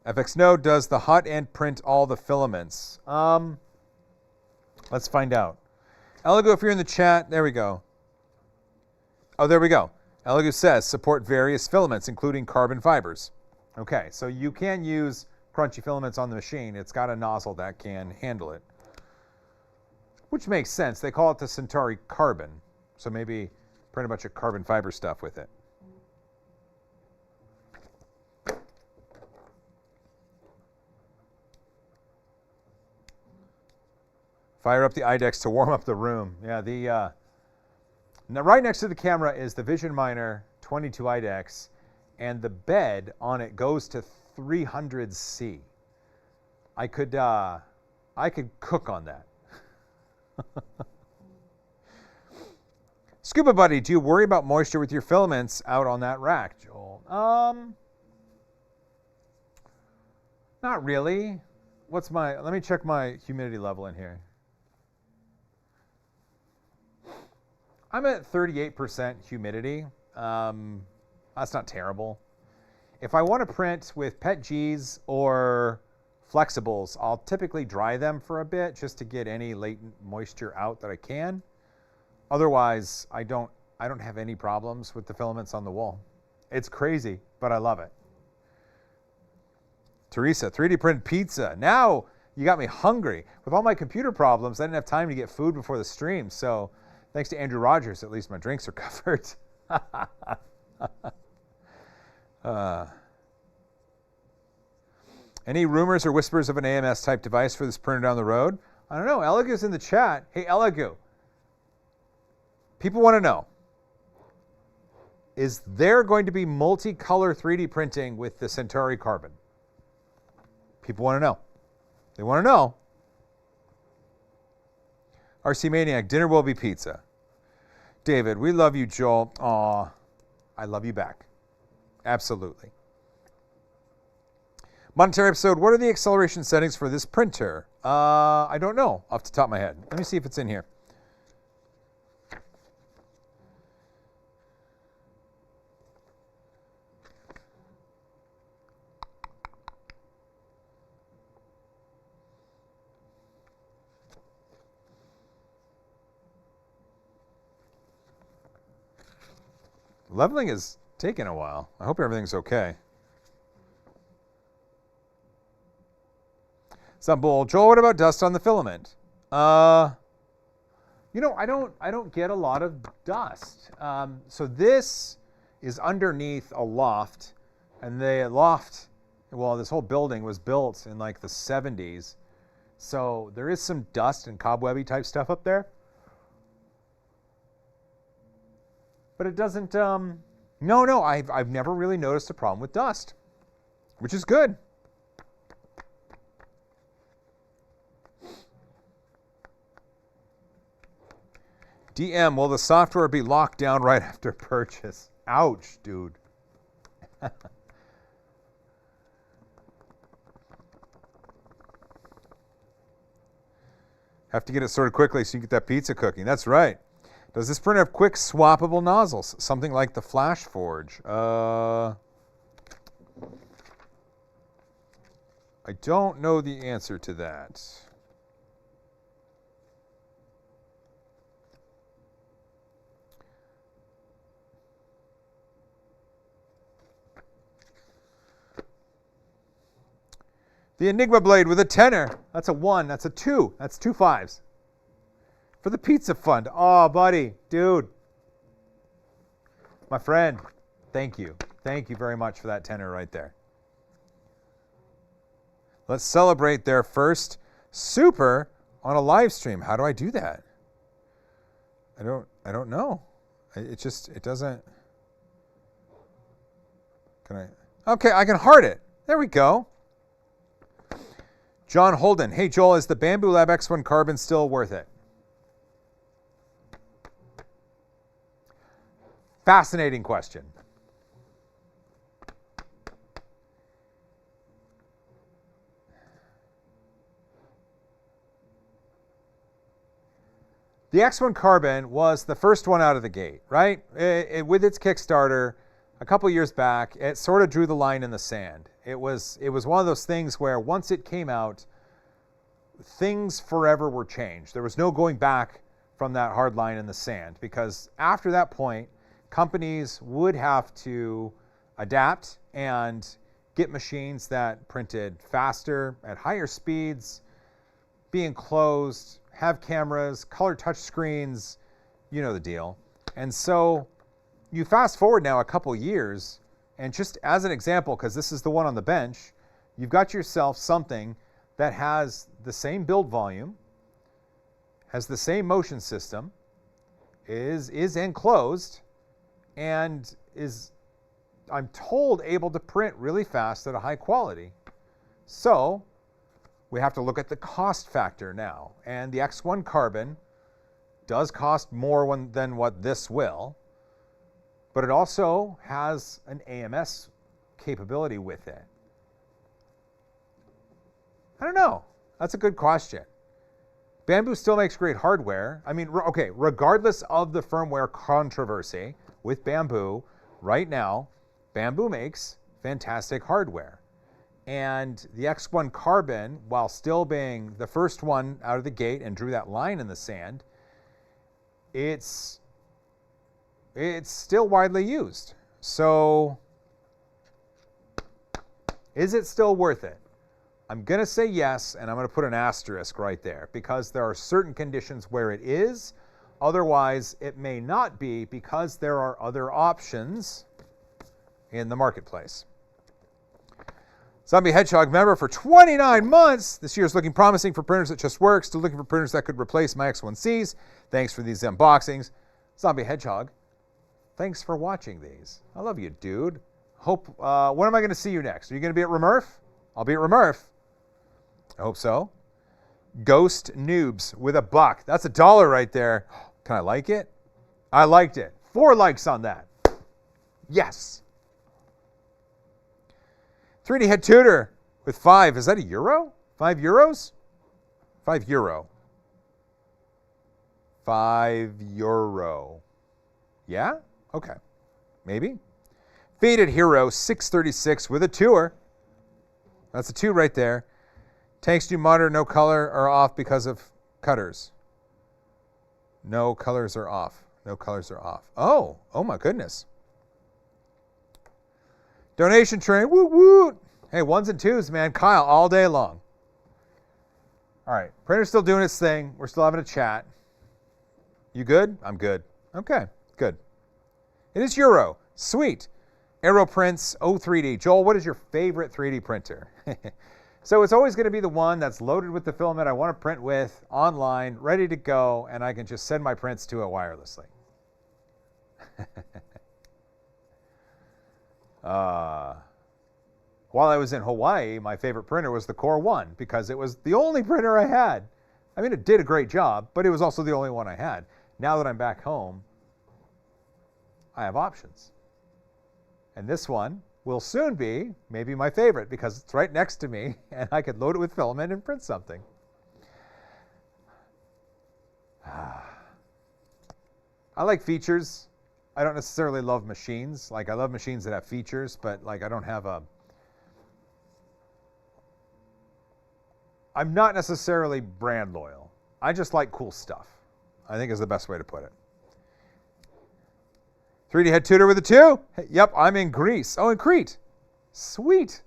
FX Node, does the hot end print all the filaments? Let's find out. Elegoo, if you're in the chat, there we go. Oh, there we go. Elegoo says support various filaments, including carbon fibers. Okay, so you can use crunchy filaments on the machine. It's got a nozzle that can handle it, which makes sense. They call it the Centauri Carbon, so maybe print a bunch of carbon fiber stuff with it. Fire up the IDEX to warm up the room. Yeah, now right next to the camera is the Vision Miner 22 IDEX, and the bed on it goes to 300 C. I could cook on that. Scuba Buddy, do you worry about moisture with your filaments out on that rack, Joel? Not really. Let me check my humidity level in here. I'm at 38% humidity. That's not terrible. If I want to print with PETGs or flexibles, I'll typically dry them for a bit just to get any latent moisture out that I can. Otherwise, I don't have any problems with the filaments on the wool. It's crazy, but I love it. Teresa, 3D print pizza. Now you got me hungry. With all my computer problems, I didn't have time to get food before the stream. So thanks to Andrew Rogers, at least my drinks are covered. Any rumors or whispers of an AMS type device for this printer down the road? I don't know. Elegoo's in the chat. Hey, Elegoo. People want to know, is there going to be multicolor 3D printing with the Centauri Carbon? People want to know. They want to know. RC Maniac, dinner will be pizza. David, we love you, Joel. Aw, I love you back. Absolutely. Monetary episode, what are the acceleration settings for this printer? I don't know off the top of my head. Let me see if it's in here. Leveling is taking a while. I hope everything's okay. Some bull. Joel, what about dust on the filament? You know, I don't get a lot of dust. So this is underneath a loft, and the loft, well, this whole building was built in like the 70s. So there is some dust and cobwebby type stuff up there. But it doesn't, no, I've never really noticed a problem with dust, which is good. DM, will the software be locked down right after purchase? Ouch, dude. Have to get it sorted quickly so you get that pizza cooking. That's right. Does this printer have quick swappable nozzles? Something like the Flash Forge? I don't know the answer to that. The Enigma blade with a tenner. That's a 1. That's a 2. That's 2 5s. For the pizza fund. Oh, buddy. Dude. My friend. Thank you. Thank you very much for that tenner right there. Let's celebrate their first super on a live stream. How do I do that? I don't know. It doesn't. Can I? Okay, I can heart it. There we go. John Holden. Hey, Joel, is the Bamboo Lab X1 Carbon still worth it? Fascinating question. The X1 Carbon was the first one out of the gate, right? With its Kickstarter a couple years back, it sort of drew the line in the sand. It was one of those things where once it came out, things forever were changed. There was no going back from that hard line in the sand, because after that point, companies would have to adapt and get machines that printed faster, at higher speeds, be enclosed, have cameras, color touch screens, you know the deal. And so you fast forward now a couple years, and just as an example, because this is the one on the bench, you've got yourself something that has the same build volume, has the same motion system, is enclosed, and is, I'm told, able to print really fast at a high quality. So we have to look at the cost factor now. And the X1 Carbon does cost more than what this will, but it also has an AMS capability with it. I don't know. That's a good question. Bamboo still makes great hardware. I mean, okay, regardless of the firmware controversy with Bamboo, right now, Bamboo makes fantastic hardware. And the X1 Carbon, while still being the first one out of the gate and drew that line in the sand, it's still widely used. So is it still worth it? I'm going to say yes, and I'm going to put an asterisk right there, because there are certain conditions where it is. Otherwise, it may not be, because there are other options in the marketplace. Zombie Hedgehog member for 29 months. This year is looking promising for printers that just work. Still looking for printers that could replace my X1Cs. Thanks for these unboxings. Zombie Hedgehog, thanks for watching these. I love you, dude. Hope. When am I going to see you next? Are you going to be at Remurf? I'll be at Remurf. I hope so. Ghost Noobs with $1. That's $1 right there. Can I like it? I liked it. 4 likes on that. Yes. 3D head tutor with 5. Is that a euro? 5 euros? 5 euro. 5 euro. Yeah? Okay. Maybe. Faded Hero 636 with a tour. That's a 2 right there. Tanks do monitor, no color are off because of cutters. No colors are off. No colors are off. Oh my goodness. Donation train. Woo woo. Hey, 1s and 2s, man. Kyle, all day long. All right. Printer's still doing its thing. We're still having a chat. You good? I'm good. Okay, good. It is Euro. Sweet. Aeroprints 03D. Joel, what is your favorite 3D printer? So it's always going to be the one that's loaded with the filament I want to print with, online, ready to go, and I can just send my prints to it wirelessly. While I was in Hawaii, my favorite printer was the Core 1 because it was the only printer I had. I mean, it did a great job, but it was also the only one I had. Now that I'm back home, I have options. And this one will soon be maybe my favorite because it's right next to me and I could load it with filament and print something. I like features. I don't necessarily love machines. Like, I love machines that have features, but like, I don't have a... I'm not necessarily brand loyal. I just like cool stuff, I think is the best way to put it. 3D head tutor with a 2. Hey, yep, I'm in Greece. Oh, in Crete. Sweet.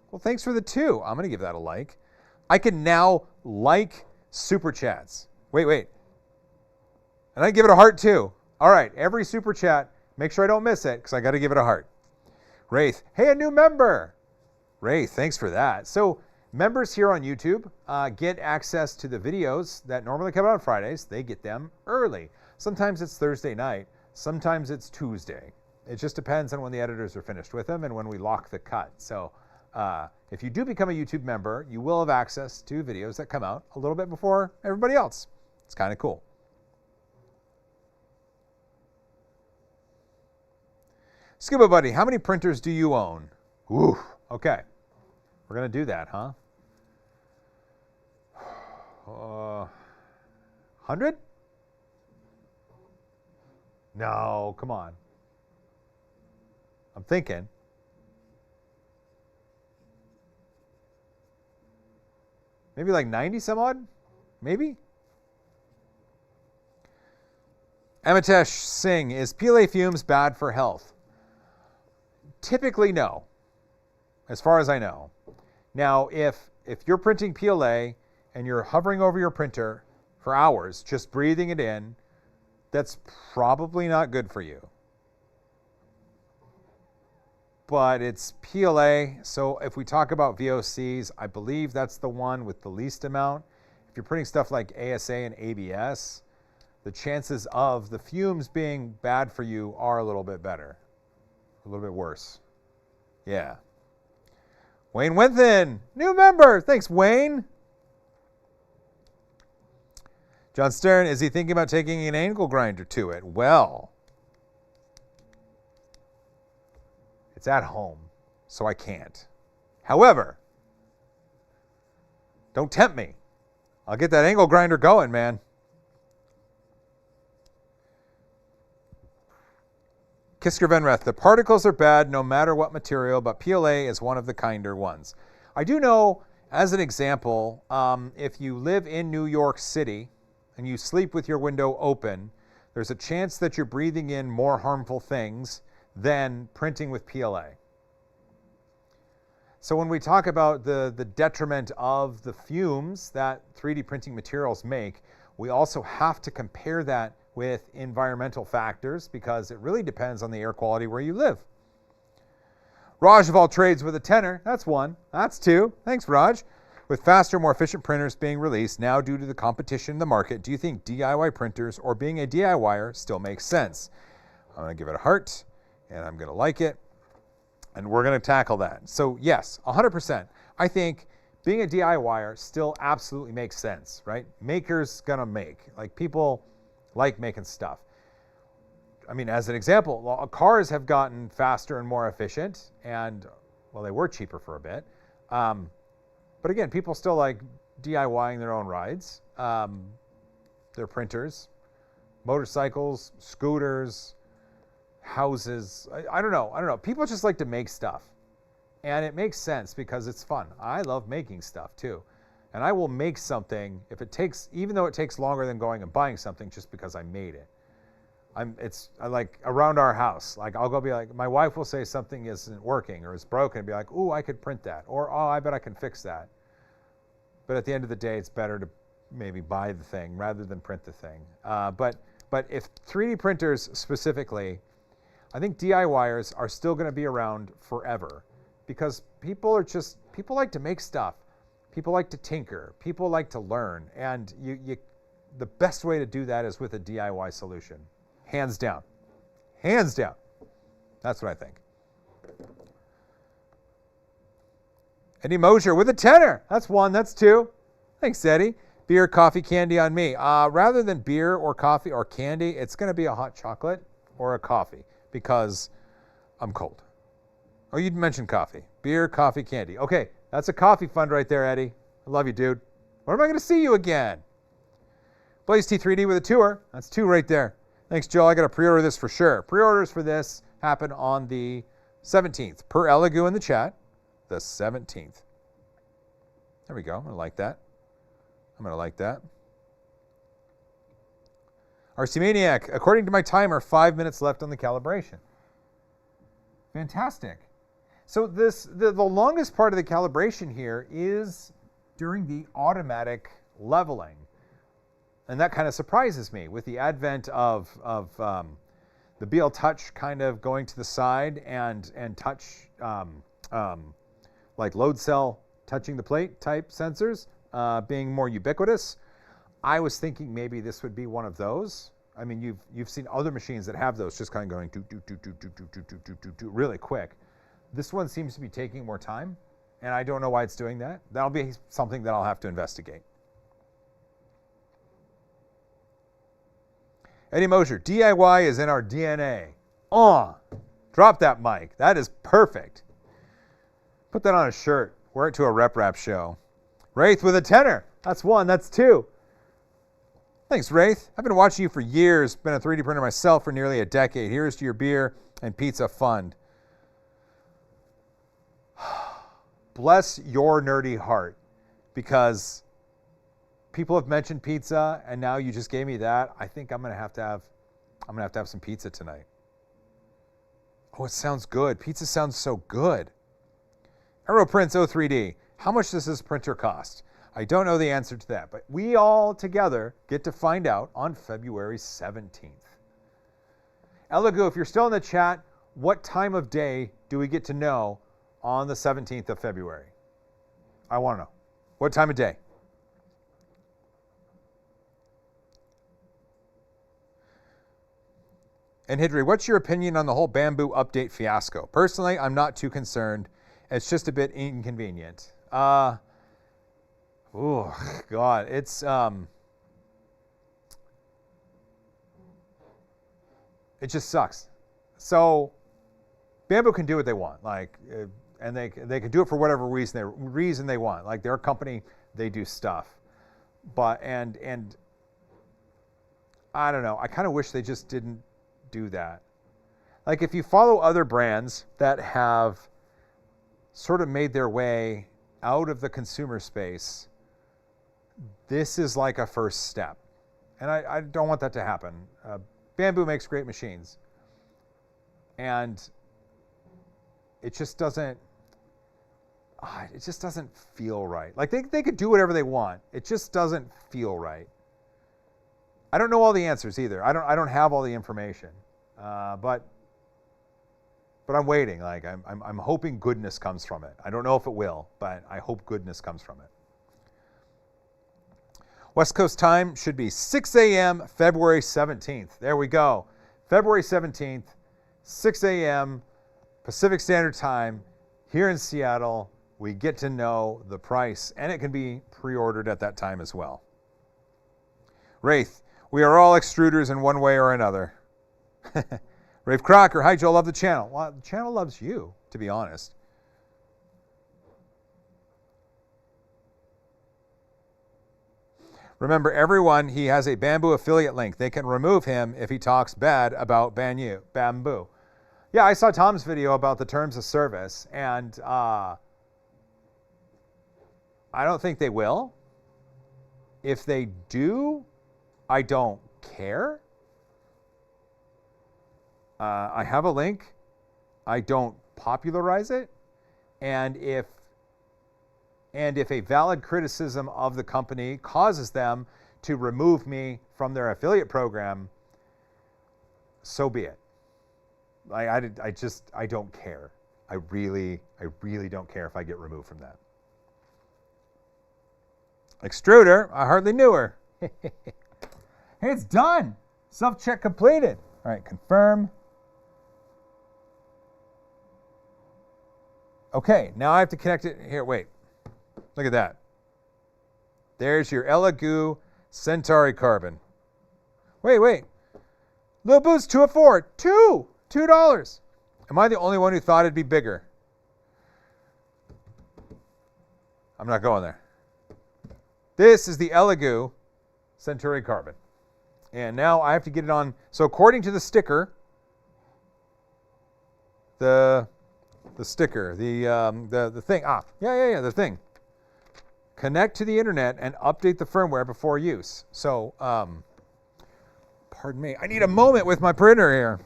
Well, thanks for the 2. I'm going to give that a like. I can now like super chats. Wait. And I give it a heart too. All right, every super chat, make sure I don't miss it because I got to give it a heart. Wraith, hey, a new member. Wraith, thanks for that. So members here on YouTube get access to the videos that normally come out on Fridays. They get them early. Sometimes it's Thursday night. Sometimes it's Tuesday. It just depends on when the editors are finished with them and when we lock the cut. So if you do become a YouTube member, you will have access to videos that come out a little bit before everybody else. It's kind of cool. Scuba Buddy, how many printers do you own? Ooh, okay. We're going to do that, huh? 100? No, come on. I'm thinking. Maybe like 90 some odd? Maybe? Amitesh Singh, is PLA fumes bad for health? Typically, no, as far as I know. Now, if you're printing PLA and you're hovering over your printer for hours, just breathing it in, that's probably not good for you. But it's PLA, so if we talk about VOCs, I believe that's the one with the least amount. If you're printing stuff like ASA and ABS, the chances of the fumes being bad for you are a little bit better. A little bit worse. Yeah. Wayne Winthen, new member. Thanks, Wayne. John Stern, is he thinking about taking an angle grinder to it? Well, it's at home, so I can't. However, don't tempt me. I'll get that angle grinder going, man. Kisker Venrath, the particles are bad no matter what material, but PLA is one of the kinder ones. I do know, as an example, if you live in New York City and you sleep with your window open, there's a chance that you're breathing in more harmful things than printing with PLA. So when we talk about the detriment of the fumes that 3D printing materials make, we also have to compare that with environmental factors because it really depends on the air quality where you live. Raj of all trades with a tenner. That's 1. That's 2. Thanks, Raj. With faster, more efficient printers being released now due to the competition in the market, do you think DIY printers or being a DIYer still makes sense? I'm going to give it a heart, and I'm going to like it, and we're going to tackle that. So yes, 100%. I think being a DIYer still absolutely makes sense, right? Maker's going to make. Like, people like making stuff. I mean, as an example, cars have gotten faster and more efficient, and Well, they were cheaper for a bit. But again, people still like DIYing their own rides, their printers, motorcycles, scooters, houses. I don't know. People just like to make stuff. And it makes sense because it's fun. I love making stuff too. And I will make something if it takes, even though it takes longer than going and buying something just because I made it. I like around our house, like I'll go be like, my wife will say something isn't working or is broken and be like, ooh, I could print that. Or, oh, I bet I can fix that. But at the end of the day, it's better to maybe buy the thing rather than print the thing. But if 3D printers specifically, I think DIYers are still going to be around forever because people like to make stuff. People like to tinker. People like to learn. And the best way to do that is with a DIY solution. Hands down. Hands down. That's what I think. Eddie Mosier with a tenner. That's one. That's two. Thanks, Eddie. Beer, coffee, candy on me. Rather than beer or coffee or candy, it's going to be a hot chocolate or a coffee because I'm cold. Oh, you mentioned coffee. Beer, coffee, candy. Okay, that's a coffee fund right there, Eddie. I love you, dude. When am I going to see you again? Blaze T3D with a tour. That's two right there. Thanks, Joe. I got to pre-order this for sure. Pre-orders for this happen on the 17th. Per Elegoo in the chat, the 17th. There we go. I'm going to like that. RC Maniac, according to my timer, 5 minutes left on the calibration. Fantastic. So the longest part of the calibration here is during the automatic leveling. And that kind of surprises me with the advent of the BL Touch kind of going to the side and touch like load cell touching the plate type sensors being more ubiquitous. I was thinking maybe this would be one of those. I mean, you've seen other machines that have those just kind of going do really quick. This one seems to be taking more time, and I don't know why it's doing that. That'll be something that I'll have to investigate. Eddie Mosier, DIY is in our DNA. Drop that mic. That is perfect. Put that on a shirt. Wear it to a rep rap show. Wraith with a tenner. That's one. That's two. Thanks, Wraith. I've been watching you for years. Been a 3D printer myself for nearly a decade. Here's to your beer and pizza fund. Bless your nerdy heart, because people have mentioned pizza, and now you just gave me that. I think I'm gonna have to have some pizza tonight. Oh, it sounds good. Pizza sounds so good. Aeroprints 03D. How much does this printer cost? I don't know the answer to that, but we all together get to find out on February 17th. Elegoo, if you're still in the chat, what time of day do we get to know on the 17th of February? I want to know. What time of day? And Hidri, what's your opinion on the whole Bamboo update fiasco? Personally, I'm not too concerned. It's just a bit inconvenient. Oh, God. It's it just sucks. So Bamboo can do what they want, like, and they can do it for whatever reason they want. Like, they're a company, they do stuff. But and I don't know. I kind of wish they just didn't do that. Like, if you follow other brands that have sort of made their way out of the consumer space, this is like a first step. And I don't want that to happen. Bamboo makes great machines. And it just doesn't feel right. Like, they could do whatever they want. It just doesn't feel right. I don't know all the answers either. I don't have all the information. But I'm waiting. Like, I'm hoping goodness comes from it. I don't know if it will, but I hope goodness comes from it. West Coast time should be 6 a.m. February 17th. There we go. February 17th, 6 a.m. Pacific Standard Time here in Seattle. We get to know the price, and it can be pre-ordered at that time as well. Wraith, we are all extruders in one way or another. Rafe Crocker, hi Joel, love the channel. Well, the channel loves you, to be honest. Remember, everyone, he has a Bamboo affiliate link. They can remove him if he talks bad about Bamboo. Yeah, I saw Tom's video about the terms of service, and I don't think they will. If they do, I don't care. I have a link. I don't popularize it. And if a valid criticism of the company causes them to remove me from their affiliate program, so be it. I don't care. I really don't care if I get removed from that. Extruder, I hardly knew her. Hey, it's done. Self-check completed. All right, confirm. Okay, now I have to connect it. Here, wait. Look at that. There's your Elegoo Centauri carbon. Wait. Little Boots, 2 of 4. $2. Am I the only one who thought it'd be bigger? I'm not going there. This is the Elegoo Centauri carbon. And now I have to get it on. So according to the sticker, the sticker, the thing. The thing. Connect to the internet and update the firmware before use. So, pardon me. I need a moment with my printer here.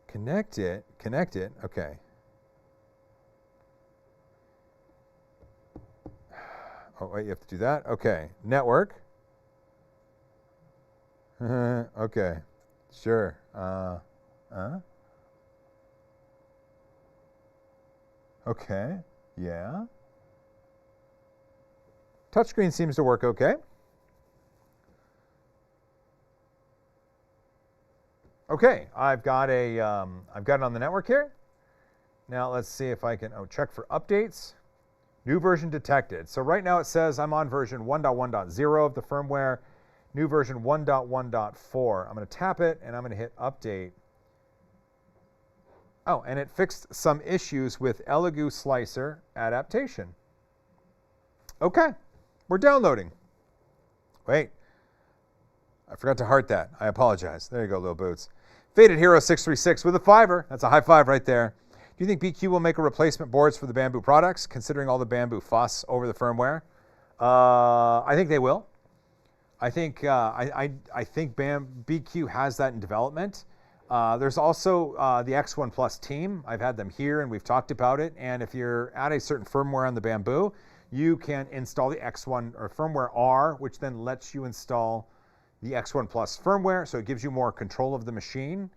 Connect it. Okay. Oh, wait, you have to do that? Okay. Network. Okay. Sure. Okay. Yeah. Touchscreen seems to work okay. Okay, I've got it on the network here. Now let's see if I can check for updates. New version detected. So right now it says I'm on version 1.1.0 of the firmware. New version 1.1.4. I'm going to tap it and I'm going to hit update. Oh, and it fixed some issues with Elegoo Slicer adaptation. Okay, we're downloading. Wait, I forgot to heart that. I apologize. There you go, Little Boots. Faded Hero 636 with a fiver. That's a high five right there. Do you think BQ will make a replacement boards for the Bamboo products, considering all the Bamboo fuss over the firmware? I think they will. I think BQ has that in development. There's also the X1 Plus team. I've had them here and we've talked about it. And if you're at a certain firmware on the Bamboo, you can install the X1 or firmware R, which then lets you install the X1 Plus firmware. So it gives you more control of the machine.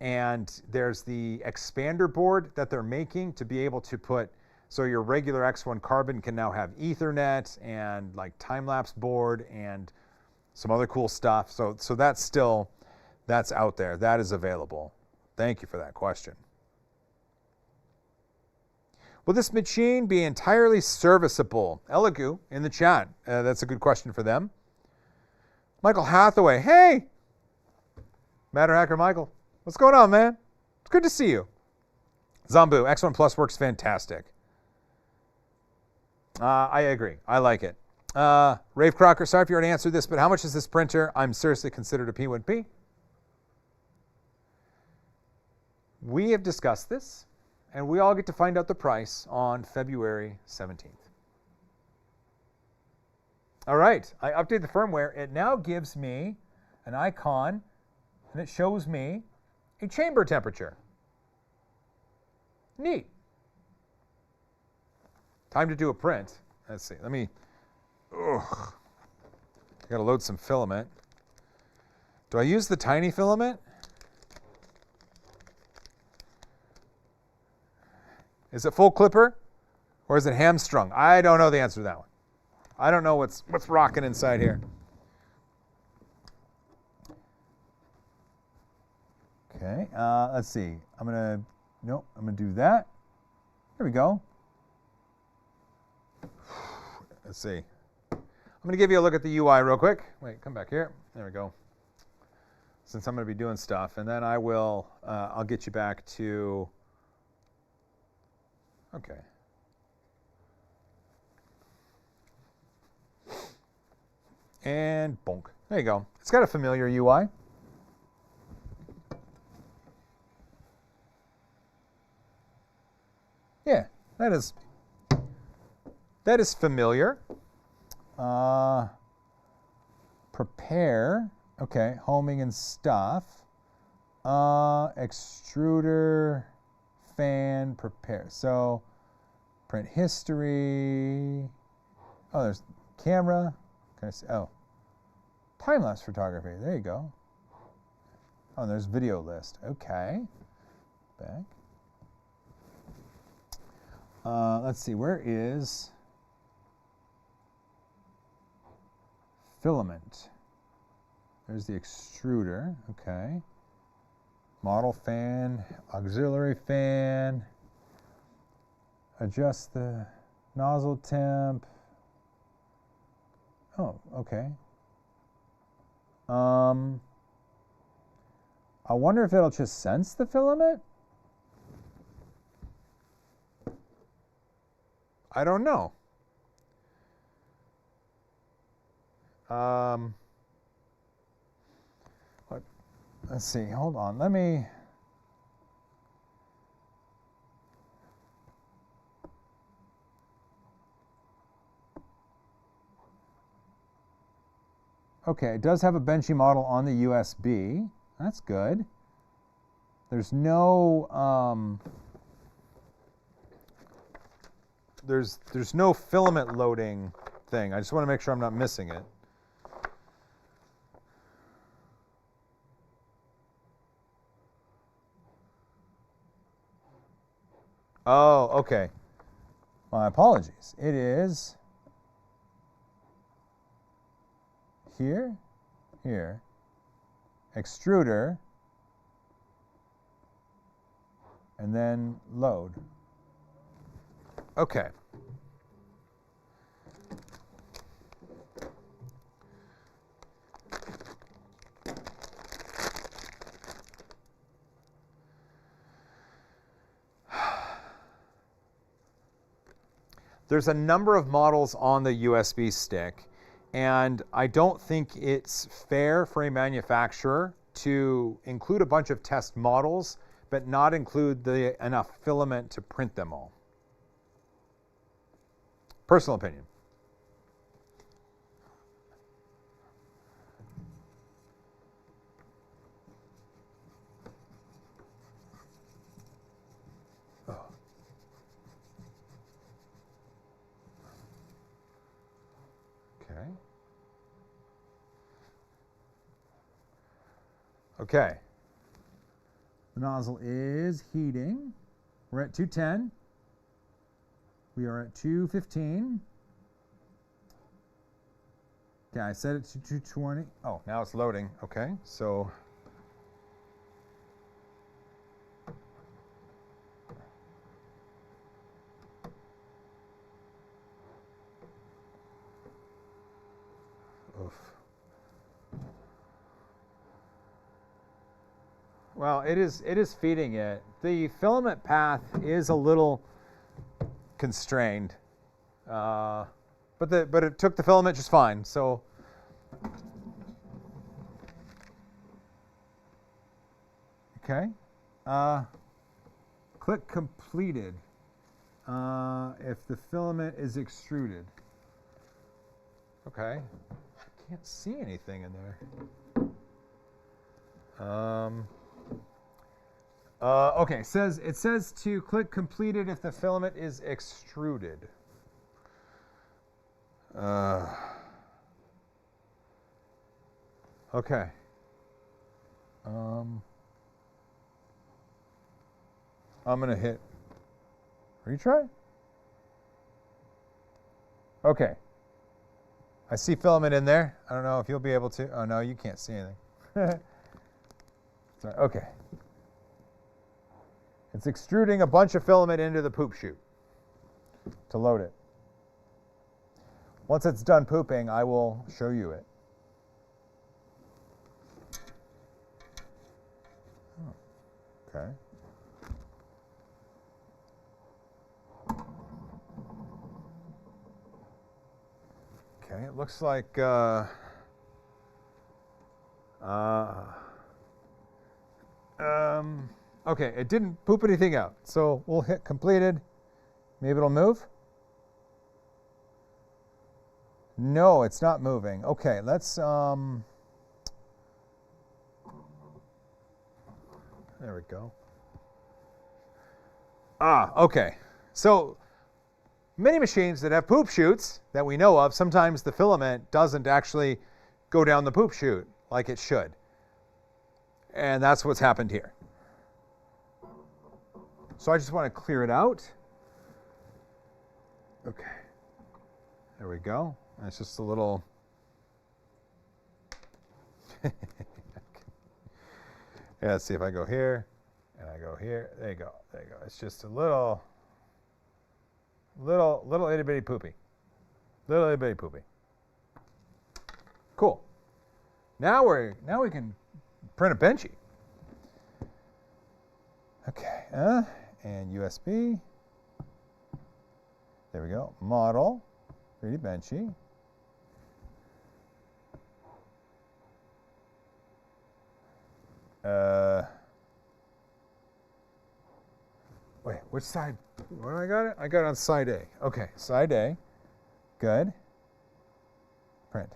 And there's the expander board that they're making to be able to put, so your regular X1 Carbon can now have Ethernet and like time-lapse board and some other cool stuff. So that's out there. That is available. Thank you for that question. Will this machine be entirely serviceable? Elegoo in the chat. That's a good question for them. Michael Hathaway. Hey! Matter Hacker Michael. What's going on, man? It's good to see you. Zombu, X1 Plus works fantastic. I agree. I like it. Rave Crocker, sorry if you already answered this, but how much is this printer? I'm seriously considered a P1P. We have discussed this, and we all get to find out the price on February 17th. All right, I update the firmware. It now gives me an icon, and it shows me a chamber temperature. Neat. Time to do a print. Let's see. I gotta load some filament. Do I use the tiny filament? Is it full clipper or is it hamstrung? I don't know the answer to that one. I don't know what's rocking inside here. Okay, let's see. I'm gonna do that. There we go. Let's see. I'm gonna give you a look at the UI real quick. Wait, come back here. There we go. Since I'm gonna be doing stuff, and then I'll get you back to, okay. And bonk. There you go. It's got a familiar UI. Yeah, that is familiar. Prepare. Okay, homing and stuff. Extruder, fan, prepare. So, print history. Oh, there's camera. Can I see? Oh, time-lapse photography. There you go. Oh, there's video list. Okay. Back. Let's see. Where is filament? There's the extruder. Okay. Model fan, auxiliary fan. Adjust the nozzle temp. Oh, okay. I wonder if it'll just sense the filament? I don't know. Let's see, hold on. Let me... Okay, it does have a benchy model on the USB. That's good. There's no there's no filament loading thing. I just want to make sure I'm not missing it. Oh, okay. My apologies. It is here, here, extruder, and then load. Okay. There's a number of models on the USB stick, and I don't think it's fair for a manufacturer to include a bunch of test models, but not include enough filament to print them all. Personal opinion. Okay. The nozzle is heating. We're at 210. We are at 215. Okay, I set it to 220. Oh, now it's loading. Okay, so oof. Well, it is feeding it. The filament path is a little constrained, but it took the filament just fine. So okay, click completed if the filament is extruded. Okay, I can't see anything in there. Okay, it says to click completed if the filament is extruded. Okay. I'm gonna hit retry. Okay. I see filament in there. I don't know if you'll be able to. Oh no, you can't see anything. Sorry. Okay. It's extruding a bunch of filament into the poop chute to load it. Once it's done pooping, I will show you it. Oh, okay. Okay, it looks like Okay, it didn't poop anything out. So we'll hit completed. Maybe it'll move. No, it's not moving. Okay, let's, there we go. Okay. So many machines that have poop chutes that we know of, sometimes the filament doesn't actually go down the poop chute like it should. And that's what's happened here. So I just want to clear it out. Okay. There we go. It's just a little... Yeah, let's see if I go here, and I go here. There you go. There you go. It's just a little itty bitty poopy. Little itty bitty poopy. Cool. Now we can print a benchy. Okay. And USB. There we go. Model. 3D benchy. Wait, which side? Where do I got it? I got it on side A. Okay, side A. Good. Print.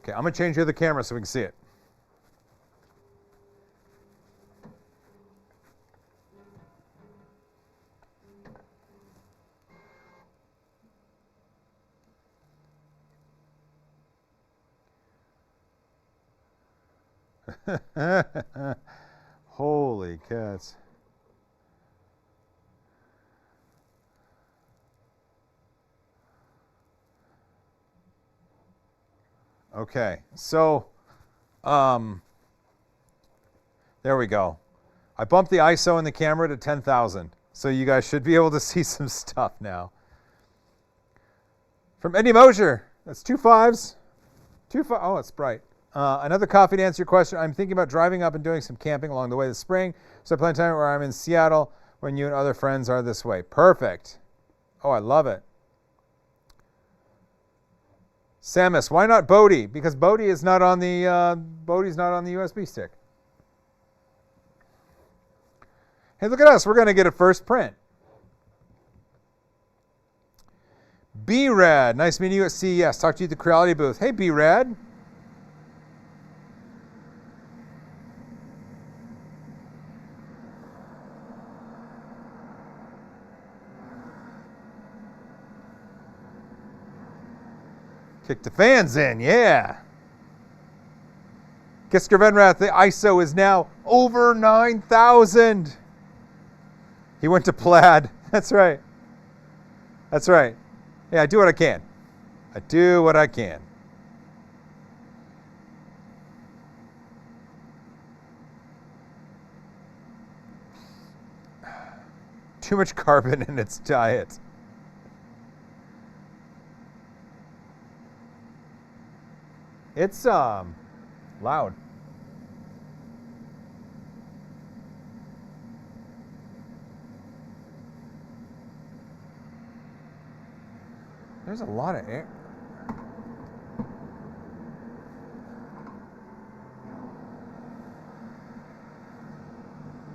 Okay, I'm going to change the other camera so we can see it. Holy cats. Okay, so there we go. I bumped the ISO in the camera to 10,000, so you guys should be able to see some stuff now. From Eddie Mosier, that's 2 5s. 2 5. Oh, it's bright. Another coffee to answer your question. I'm thinking about driving up and doing some camping along the way this spring. So I plan time where I'm in Seattle when you and other friends are this way. Perfect. Oh, I love it. Samus, why not Bodhi? Because Bodhi is not on the Bodhi's not on the USB stick. Hey, look at us. We're going to get a first print. B-Rad, nice meeting you at CES. Talk to you at the Creality booth. Hey, B-Rad. Kick the fans in, yeah. Kisker Venrath, the ISO is now over 9,000. He went to Plaid. That's right. That's right. Yeah, I do what I can. I do what I can. Too much carbon in its diet. It's loud. There's a lot of air.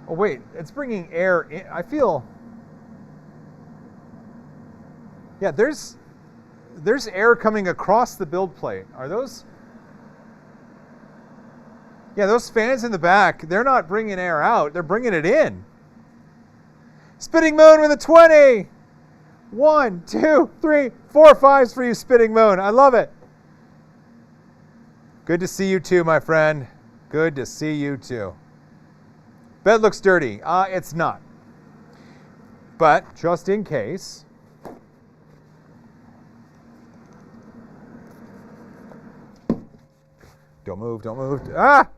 Oh wait, it's bringing air in. I feel. Yeah, there's air coming across the build plate. Are those? Yeah, those fans in the back, they're not bringing air out, they're bringing it in. Spitting Moon with a 20. 1, 2, 3, 4 5s for you, Spitting Moon. I love it. Good to see you too, my friend. Good to see you too. Bed looks dirty. It's not. But just in case. Don't move, don't move. Ah!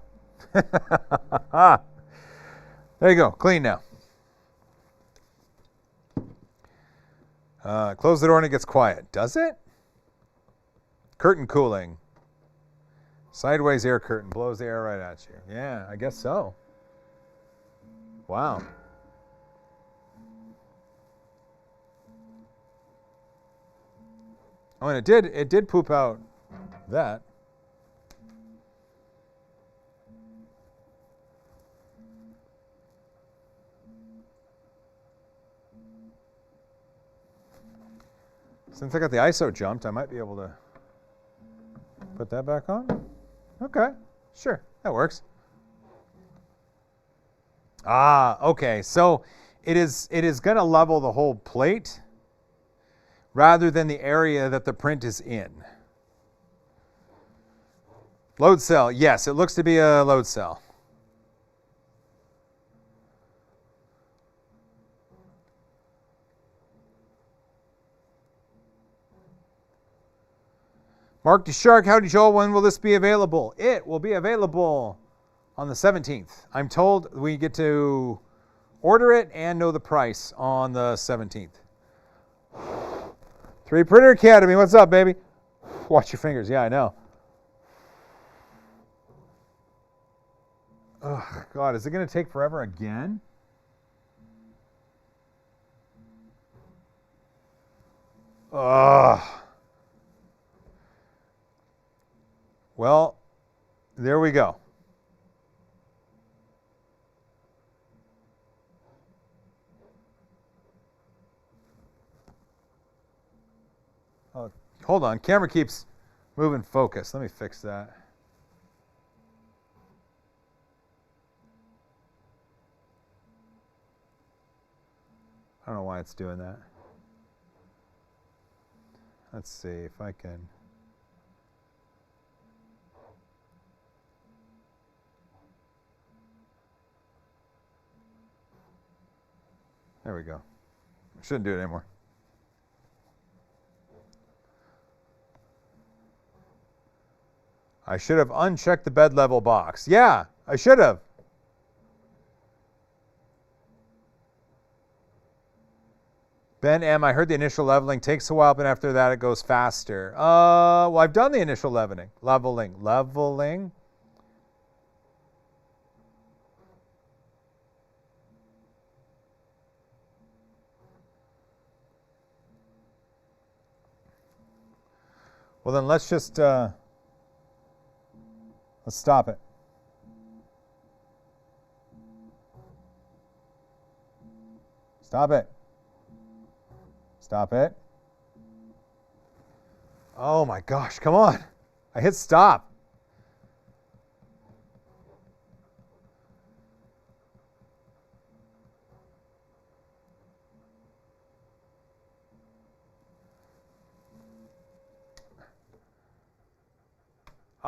There you go, clean now. Close the door and it gets quiet. Does it? Curtain cooling. Sideways air curtain blows the air right at you. Yeah, I guess so. Wow. Oh, and it did poop out that. Since I got the ISO jumped, I might be able to put that back on. Okay, sure, that works. Ah, okay, so it is going to level the whole plate rather than the area that the print is in. Load cell, yes, it looks to be a load cell. Mark DeShark, howdy Joel, when will this be available? It will be available on the 17th. I'm told we get to order it and know the price on the 17th. 3 Printer Academy, what's up, baby? Watch your fingers, yeah, I know. Oh, God, is it going to take forever again? Ugh. Well, there we go. Oh, hold on. Camera keeps moving focus. Let me fix that. I don't know why it's doing that. Let's see if I can. There we go. I shouldn't do it anymore. I should have unchecked the bed level box. Yeah, I should have. Ben M, I heard the initial leveling takes a while, but after that it goes faster. Well, I've done the initial leveling. Leveling. Well, then let's just let's stop it. Stop it. Stop it. Oh my gosh, come on. I hit stop.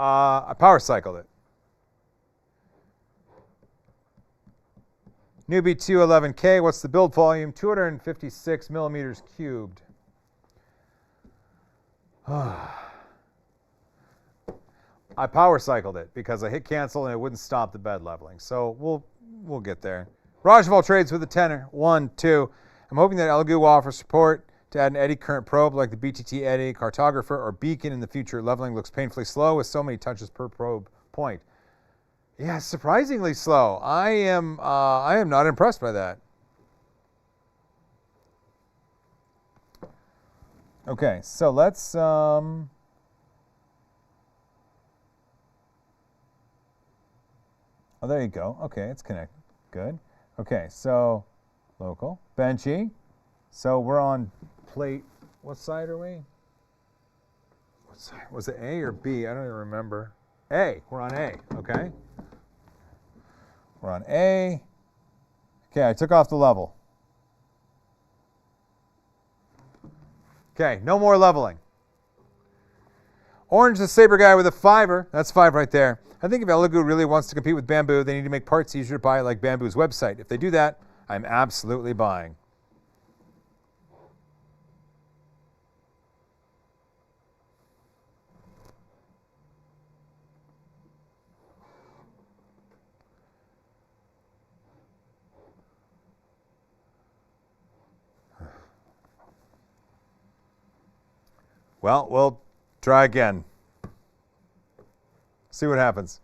I power cycled it. Newbie 211K, what's the build volume? 256 millimeters cubed. I power cycled it because I hit cancel and it wouldn't stop the bed leveling. So we'll get there. Rajval trades with a tenner. 1, 2. I'm hoping that Elegoo will offer support to add an eddy current probe like the BTT eddy cartographer or beacon in the future. Leveling looks painfully slow with so many touches per probe point. Yeah, surprisingly slow. I am not impressed by that. Okay, so let's oh, there you go. Okay, it's connected. Good. Okay, so local benchy. So we're on plate. What side are we? What side? Was it A or B? I don't even remember. A. We're on A. Okay. We're on A. Okay, I took off the level. Okay, no more leveling. Orange the Saber guy with a 5er. That's 5 right there. I think if Elegoo really wants to compete with Bamboo, they need to make parts easier to buy like Bamboo's website. If they do that, I'm absolutely buying. Well, we'll try again. See what happens.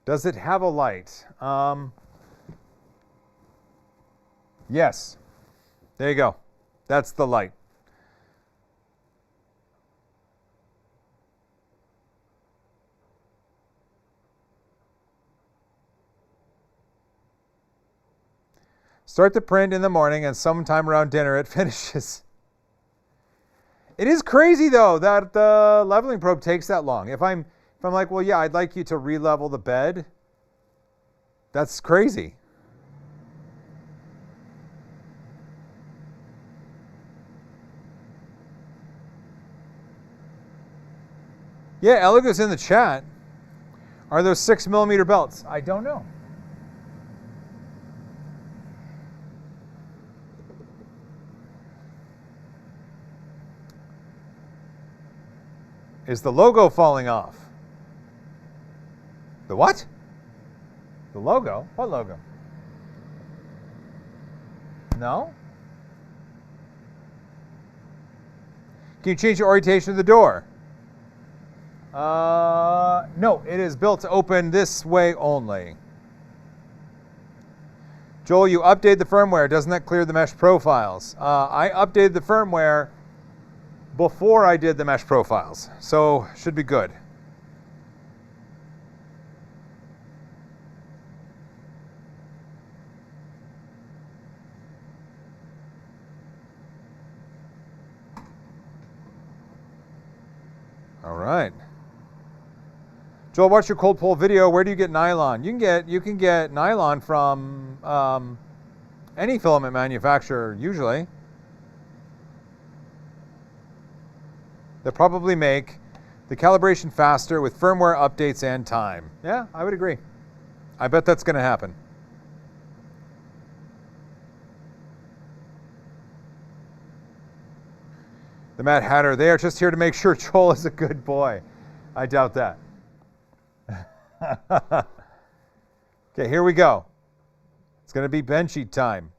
Does it have a light? Yes. There you go. That's the light. Start the print in the morning and sometime around dinner it finishes. It is crazy though that the leveling probe takes that long. If I'm like, well, yeah, I'd like you to re-level the bed. That's crazy. Yeah, Elegoo's in the chat. Are those 6mm belts? I don't know. Is the logo falling off? The what? The logo? What logo? No? Can you change the orientation of the door? No, it is built to open this way only. Joel, you update the firmware. Doesn't that clear the mesh profiles? I updated the firmware before I did the mesh profiles, so should be good. All right. Joel, watch your cold pull video. Where do you get nylon? You can get nylon from any filament manufacturer usually. They'll probably make the calibration faster with firmware updates and time. Yeah, I would agree. I bet that's going to happen. The Mad Hatter, they are just here to make sure Joel is a good boy. I doubt that. Okay, here we go. It's going to be bench sheet time.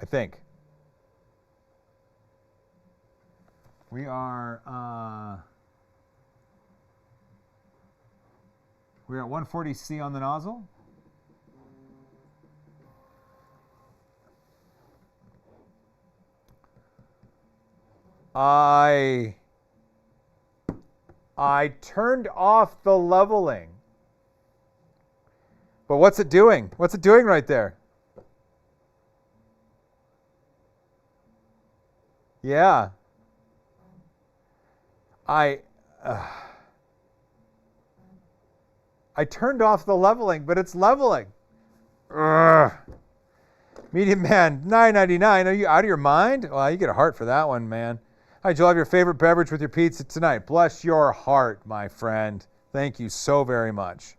I think. We are we're at 140C on the nozzle. I turned off the leveling. But what's it doing? What's it doing right there? Yeah. I turned off the leveling, but it's leveling. Ugh. Medium man, $9.99. Are you out of your mind? Well, you get a heart for that one, man. Hi, Joel, have your favorite beverage with your pizza tonight. Bless your heart, my friend. Thank you so very much.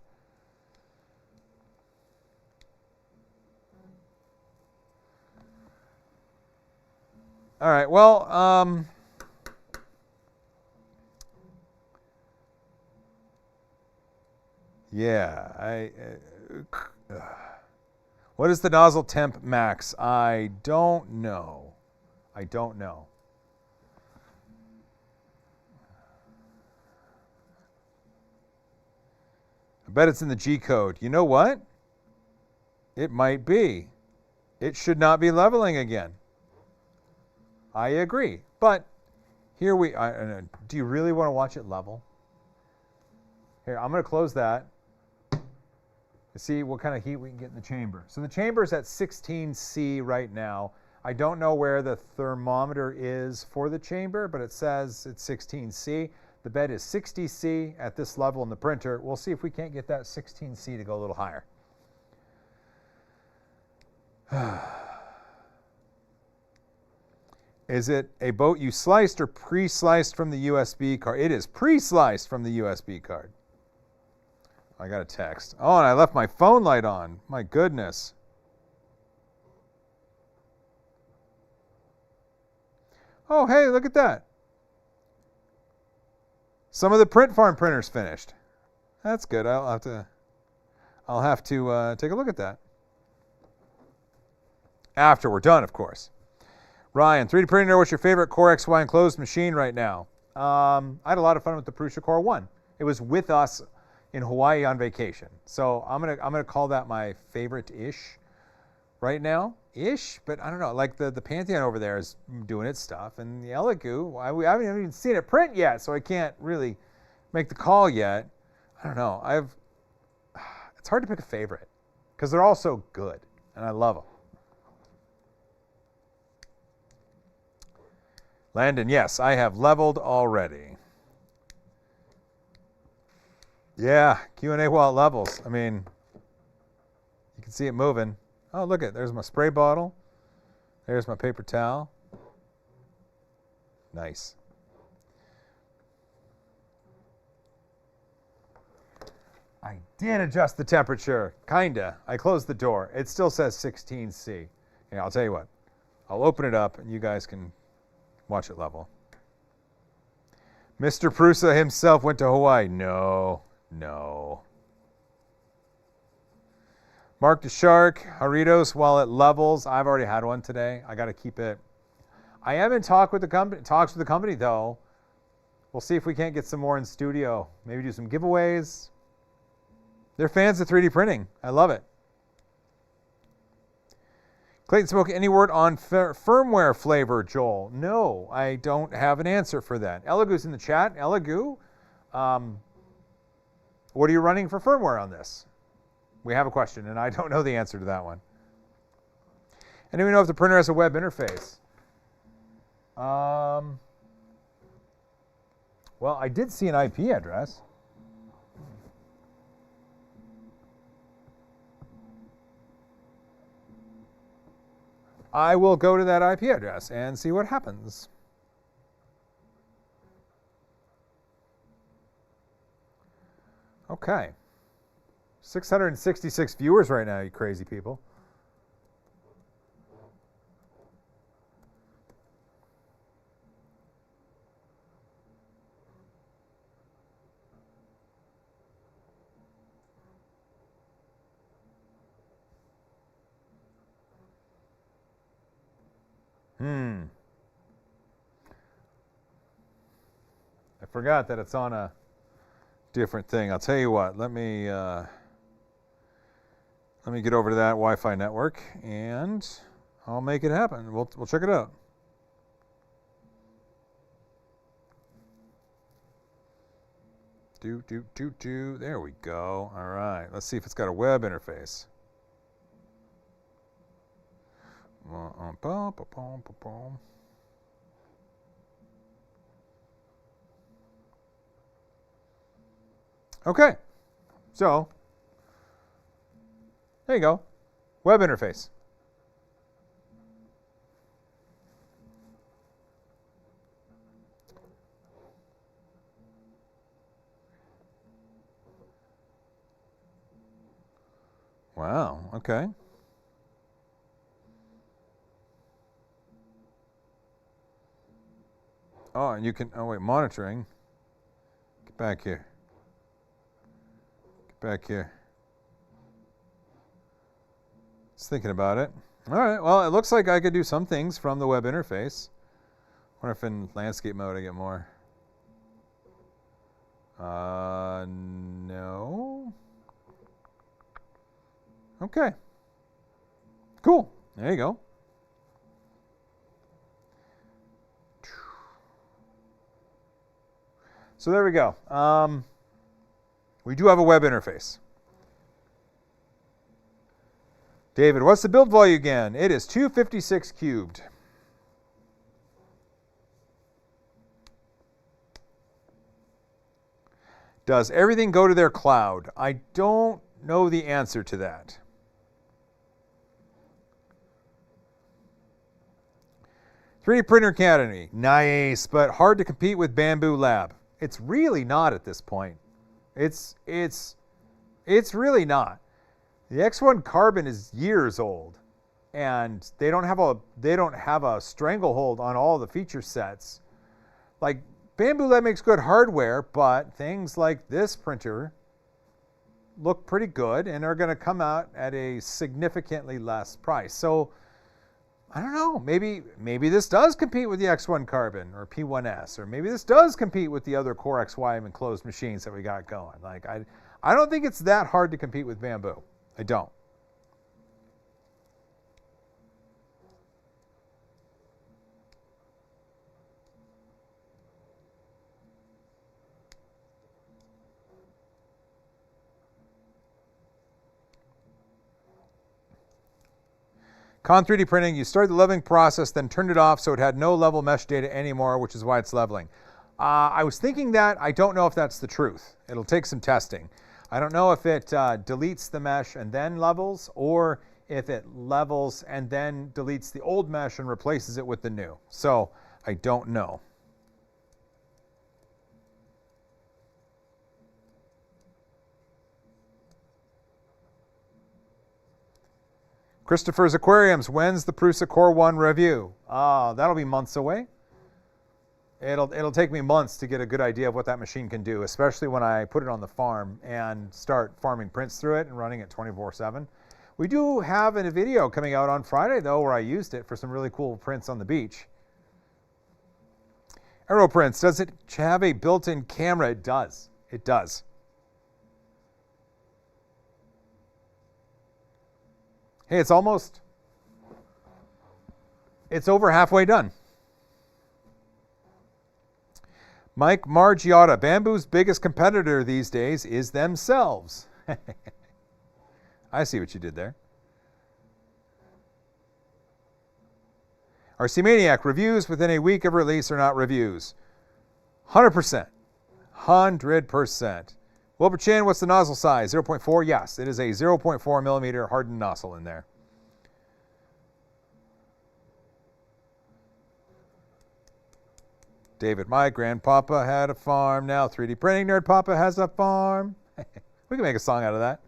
All right, well, yeah, what is the nozzle temp max? I don't know. I don't know. I bet it's in the G code. You know what? It might be. It should not be leveling again. I agree. But here we are. Do you really want to watch it level? Here, I'm going to close that. See what kind of heat we can get in the chamber. So the chamber is at 16C right now. I don't know where the thermometer is for the chamber, but it says it's 16C. The bed is 60C at this level in the printer. We'll see if we can't get that 16C to go a little higher. Is it a boat you sliced or pre-sliced from the USB card? It is pre-sliced from the USB card. I got a text. Oh, and I left my phone light on. My goodness. Oh, hey, look at that. Some of the print farm printers finished. That's good. I'll have to take a look at that. After we're done, of course. Ryan, 3D printer, what's your favorite Core XY enclosed machine right now? I had a lot of fun with the Prusa Core 1. It was with us in Hawaii on vacation. So I'm gonna call that my favorite-ish. right now, ish, but I don't know. Like the Pantheon over there is doing its stuff, and the Elegoo, I haven't even seen it print yet, so I can't really make the call yet. I don't know. It's hard to pick a favorite because they're all so good, and I love them. Landon, yes, I have leveled already. Yeah, Q&A while it levels. I mean, you can see it moving. Oh, look at, there's my spray bottle. There's my paper towel. Nice. I did adjust the temperature, kinda. I closed the door. It still says 16C. Yeah, I'll tell you what. I'll open it up and you guys can watch it level. Mr. Prusa himself went to Hawaii. No. Mark the Shark, Haritos, while it levels. I've already had one today. I got to keep it. I am in talks with the company, though. We'll see if we can't get some more in studio. Maybe do some giveaways. They're fans of 3D printing. I love it. Clayton Smoke, any word on firmware flavor, Joel? No, I don't have an answer for that. Elegoo's in the chat. Elegoo, what are you running for firmware on this? We have a question, and I don't know the answer to that one. Anyone know if the printer has a web interface? Well, I did see an IP address. I will go to that IP address and see what happens. Okay. 666 viewers right now, you crazy people. I forgot that it's on a different thing. I'll tell you what. Let me get over to that Wi-Fi network, and I'll make it happen. We'll check it out. There we go. All right. Let's see if it's got a web interface. Okay. So, there you go. Web interface. Wow, okay. Oh, and you can, oh wait, monitoring. Get back here. Get back here. Just thinking about it. All right, well, it looks like I could do some things from the web interface. I wonder if in landscape mode I get more. No. Okay. Cool. There you go. So there we go. We do have a web interface. David, what's the build volume again? It is 256 cubed. Does everything go to their cloud? I don't know the answer to that. "3D Printer Academy, nice, but hard to compete with Bamboo Lab." It's really not at this point. It's really not. The X1 Carbon is years old, and they don't have a stranglehold on all the feature sets. Like Bamboo Lab makes good hardware, but things like this printer look pretty good and are going to come out at a significantly less price. So I don't know. Maybe this does compete with the X1 Carbon or P1S, or maybe this does compete with the other Core XY enclosed machines that we got going. Like I don't think it's that hard to compete with Bamboo. I don't. Con 3D printing, you started the leveling process, then turned it off so it had no level mesh data anymore, which is why it's leveling. I was thinking that. I don't know if that's the truth. It'll take some testing. I don't know if it deletes the mesh and then levels, or if it levels and then deletes the old mesh and replaces it with the new. So I don't know. Christopher's Aquariums, when's the Prusa Core 1 review? That'll be months away. It'll take me months to get a good idea of what that machine can do, especially when I put it on the farm and start farming prints through it and running it 24/7. We do have a video coming out on Friday, though, where I used it for some really cool prints on the beach. Aero Prints, does it have a built-in camera? It does. It does. Hey, it's over halfway done. Mike Margiotta, Bamboo's biggest competitor these days is themselves. I see what you did there. RC Maniac, reviews within a week of release are not reviews. 100%. 100%. Wilbur Chin, what's the nozzle size? 0.4? Yes, it is a 0.4 millimeter hardened nozzle in there. David, my grandpapa had a farm. Now 3D Printing Nerd Papa has a farm. We can make a song out of that.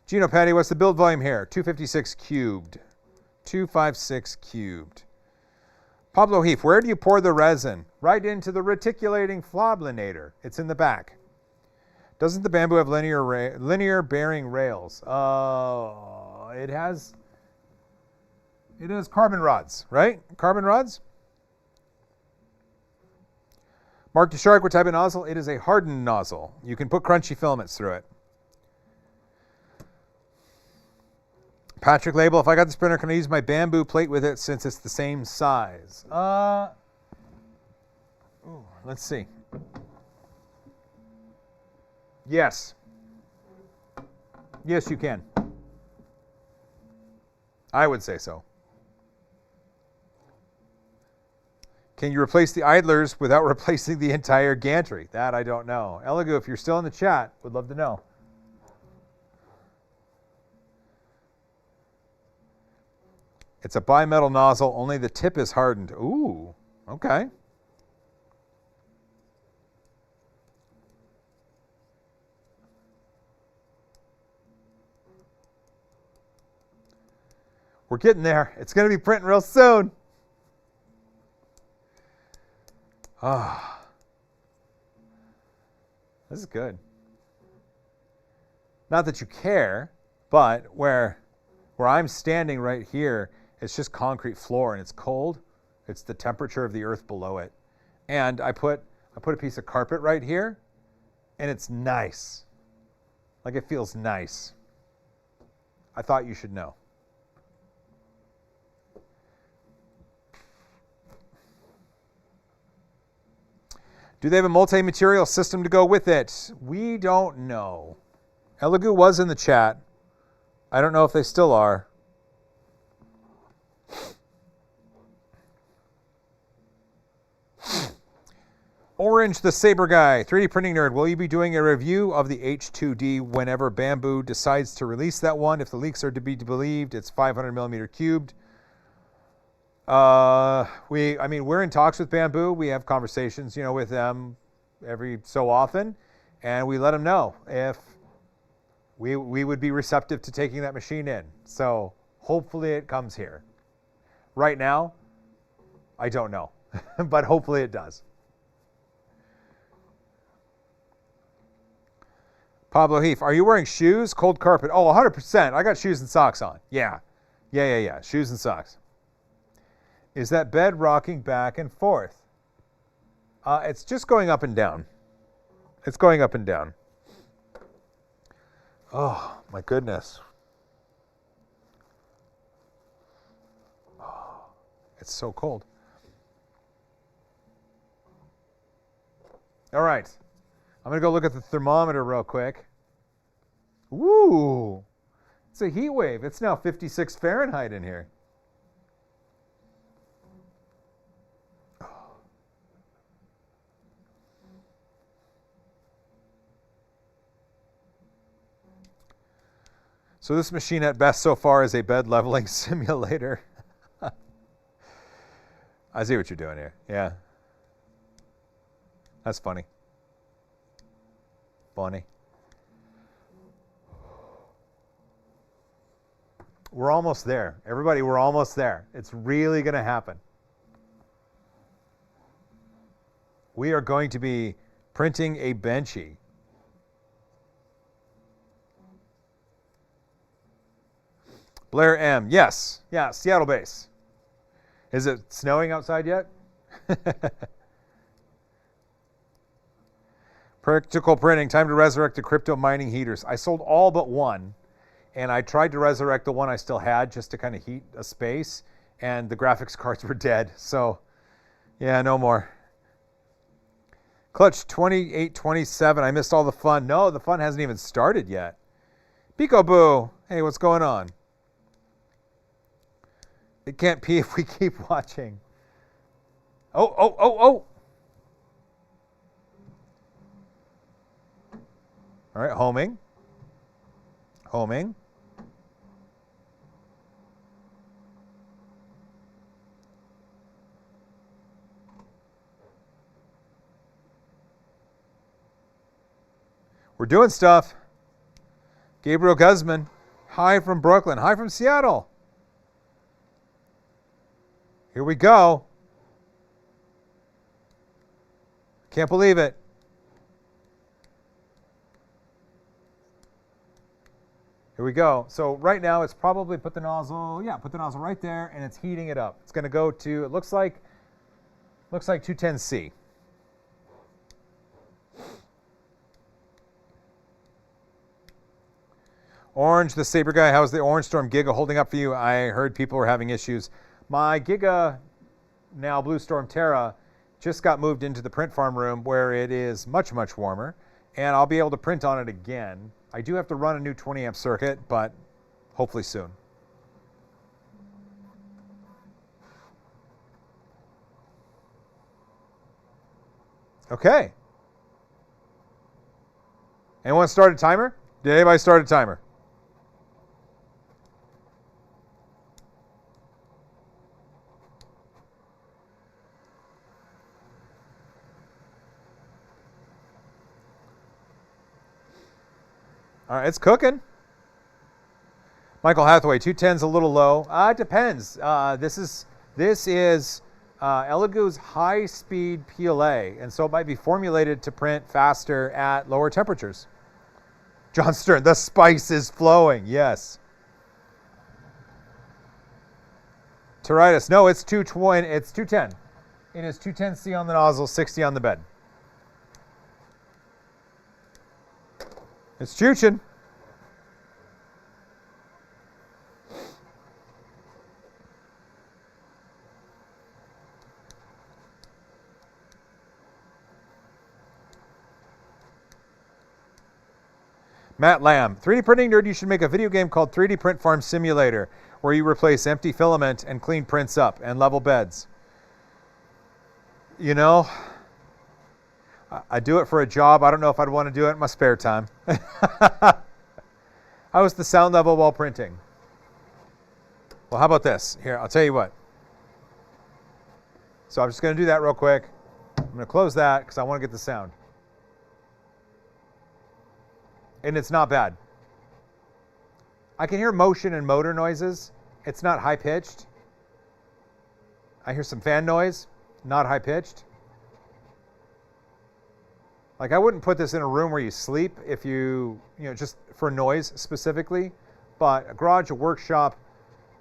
Gino Patty, what's the build volume here? 256 cubed. 256 cubed. Pablo Heath, where do you pour the resin? Right into the reticulating floblinator. It's in the back. Doesn't the Bamboo have linear bearing rails? It has carbon rods, right? Carbon rods? Mark the Shark, what type of nozzle? It is a hardened nozzle. You can put crunchy filaments through it. Patrick Label, if I got this printer, can I use my Bamboo plate with it since it's the same size? Let's see. Yes. Yes, you can. I would say so. Can you replace the idlers without replacing the entire gantry? That I don't know. Elegoo, if you're still in the chat, would love to know. It's a bimetal nozzle, only the tip is hardened. Ooh, okay. We're getting there. It's going to be printing real soon. Ah, this is good. Not that you care, but where I'm standing right here, it's just concrete floor and it's cold. It's the temperature of the earth below it. And I put a piece of carpet right here, and it's nice. Like, it feels nice. I thought you should know. Do they have a multi-material system to go with it? We don't know. Elegoo was in the chat. I don't know if they still are. Orange the Saber Guy, 3D Printing Nerd, will you be doing a review of the H2D whenever Bamboo decides to release that one? If the leaks are to be believed, it's 500 millimeter cubed. We're in talks with Bamboo. We have conversations, with them every so often, and we let them know if we would be receptive to taking that machine in. So hopefully it comes here. Right now, I don't know, but hopefully it does. Pablo Heath, are you wearing shoes? Cold carpet. Oh, 100%. I got shoes and socks on. Yeah. Shoes and socks. Is that bed rocking back and forth? It's just going up and down. It's going up and down. Oh, my goodness. Oh, it's so cold. All right. I'm going to go look at the thermometer real quick. Woo! It's a heat wave. It's now 56 Fahrenheit in here. So this machine at best so far is a bed leveling simulator. I see what you're doing here. Yeah. That's funny. Funny. We're almost there. Everybody, we're almost there. It's really going to happen. We are going to be printing a benchy. Blair M. Yes. Yeah, Seattle base. Is it snowing outside yet? Practical printing. Time to resurrect the crypto mining heaters. I sold all but one, and I tried to resurrect the one I still had just to kind of heat a space, and the graphics cards were dead. So, yeah, no more. Clutch 2827. I missed all the fun. No, the fun hasn't even started yet. Peekaboo. Hey, what's going on? It can't pee if we keep watching. Oh. All right, homing. We're doing stuff. Gabriel Guzman. Hi from Brooklyn. Hi from Seattle. Here we go. Can't believe it. Here we go. So right now it's probably put the nozzle right there, and it's heating it up. It's going to go to, it looks like 210C. Orange, the Saber guy, how's the Orange Storm Giga holding up for you? I heard people were having issues. My Giga, now Blue Storm Terra, just got moved into the print farm room where it is much, much warmer, and I'll be able to print on it again. I do have to run a new 20 amp circuit, but hopefully soon. Okay. Anyone start a timer? Did anybody start a timer? All right, it's cooking. Michael Hathaway, 210's a little low. It depends. This is Elegoo's high-speed PLA, and so it might be formulated to print faster at lower temperatures. John Stern, the spice is flowing. Yes. Teritis, no, it's 220. It's 210. It is 210C on the nozzle, 60 on the bed. It's chooching. Matt Lamb, 3D printing nerd, you should make a video game called 3D Print Farm Simulator, where you replace empty filament and clean prints up and level beds. You know, I do it for a job. I don't know if I'd want to do it in my spare time. How is the sound level while printing? Well, how about this? Here, I'll tell you what. So I'm just going to do that real quick. I'm going to close that because I want to get the sound. And it's not bad. I can hear motion and motor noises. It's not high-pitched. I hear some fan noise, not high-pitched. Like, I wouldn't put this in a room where you sleep if you know, just for noise specifically. But a garage, a workshop,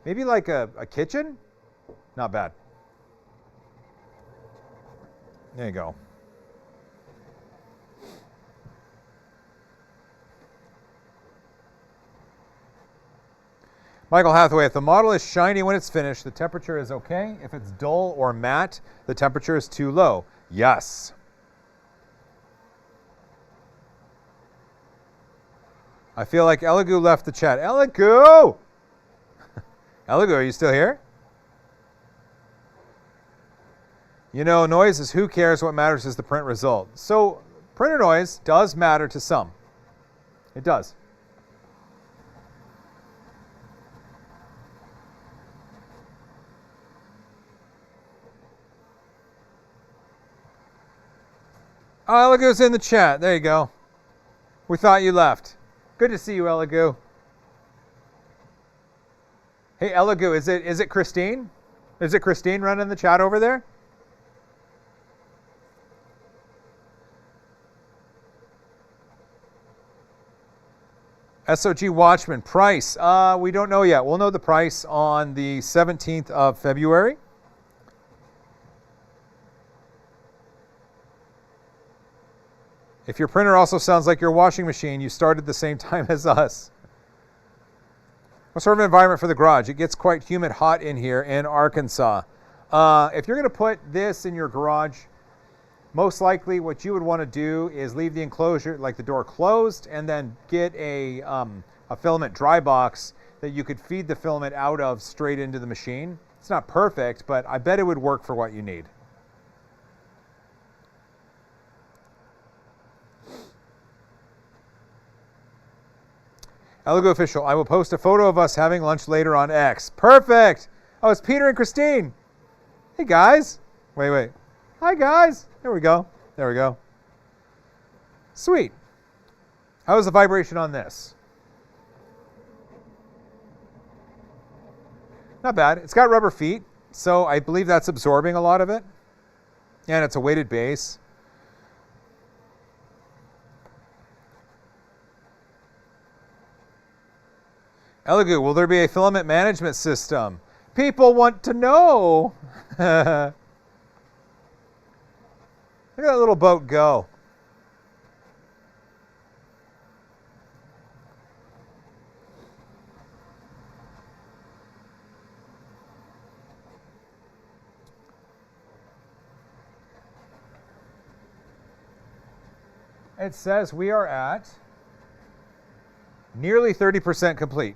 maybe like a kitchen, not bad. There you go. Michael Hathaway, if the model is shiny when it's finished, the temperature is okay. If it's dull or matte, the temperature is too low. Yes. I feel like Elegoo left the chat. Elegoo! Elegoo, are you still here? You know, noise is who cares, what matters is the print result. So printer noise does matter to some. It does. Oh, Elegoo's in the chat. There you go. We thought you left. Good to see you, Elegoo. Hey, Elegoo, is it Christine? Is it Christine running the chat over there? SOG Watchman, price. We don't know yet. We'll know the price on the 17th of February. If your printer also sounds like your washing machine, you started the same time as us. What sort of environment for the garage? It gets quite humid hot in here in Arkansas. If you're going to put this in your garage, most likely what you would want to do is leave the enclosure, like the door, closed, and then get a filament dry box that you could feed the filament out of straight into the machine. It's not perfect, but I bet it would work for what you need. Elegoo Official, I will post a photo of us having lunch later on X. Perfect! Oh, it's Peter and Christine. Hey, guys. Wait. Hi, guys. There we go. There we go. Sweet. How is the vibration on this? Not bad. It's got rubber feet, so I believe that's absorbing a lot of it. And it's a weighted base. Elegoo, will there be a filament management system? People want to know. Look at that little boat go. It says we are at nearly 30% complete.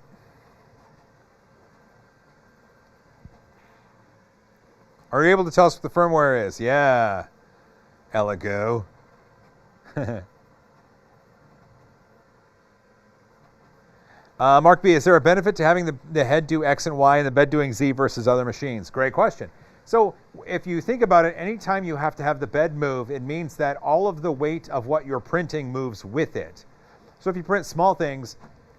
Are you able to tell us what the firmware is? Yeah, Elegoo. Mark B, is there a benefit to having the head do X and Y and the bed doing Z versus other machines? Great question. So if you think about it, anytime you have to have the bed move, it means that all of the weight of what you're printing moves with it. So if you print small things,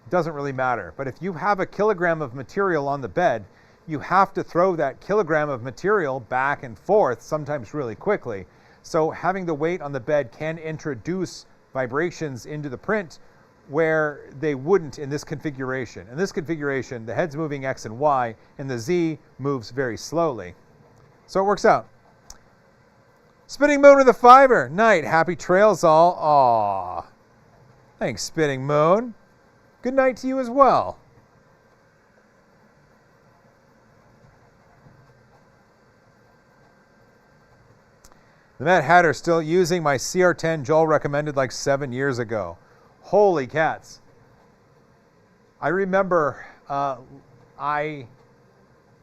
it doesn't really matter. But if you have a kilogram of material on the bed, you have to throw that kilogram of material back and forth, sometimes really quickly. So having the weight on the bed can introduce vibrations into the print where they wouldn't in this configuration. In this configuration, the head's moving X and Y, and the Z moves very slowly. So it works out. Spinning Moon with a fiber. Night. Happy trails all. Aw. Thanks, Spinning Moon. Good night to you as well. The Mad Hatter still using my CR10 Joel recommended like 7 years ago. Holy cats. I remember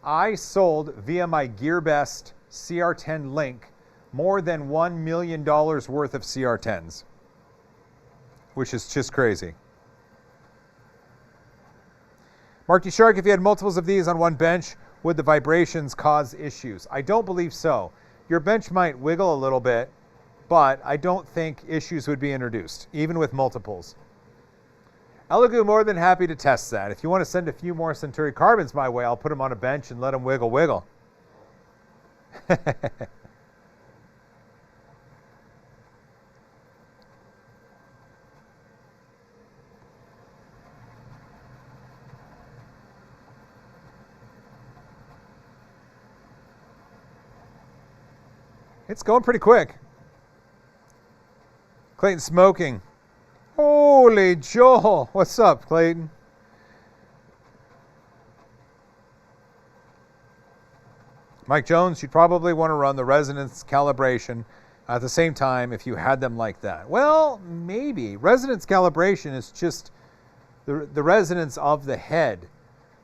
I sold via my GearBest CR10 link more than $1 million worth of CR10s, which is just crazy. Marky Shark, if you had multiples of these on one bench, would the vibrations cause issues? I don't believe so. Your bench might wiggle a little bit, but I don't think issues would be introduced, even with multiples. Elegoo, more than happy to test that. If you want to send a few more Centauri carbons my way, I'll put them on a bench and let them wiggle. It's going pretty quick. Clayton smoking. Holy Joel. What's up, Clayton? Mike Jones, you'd probably want to run the resonance calibration at the same time if you had them like that. Well, maybe. Resonance calibration is just the resonance of the head.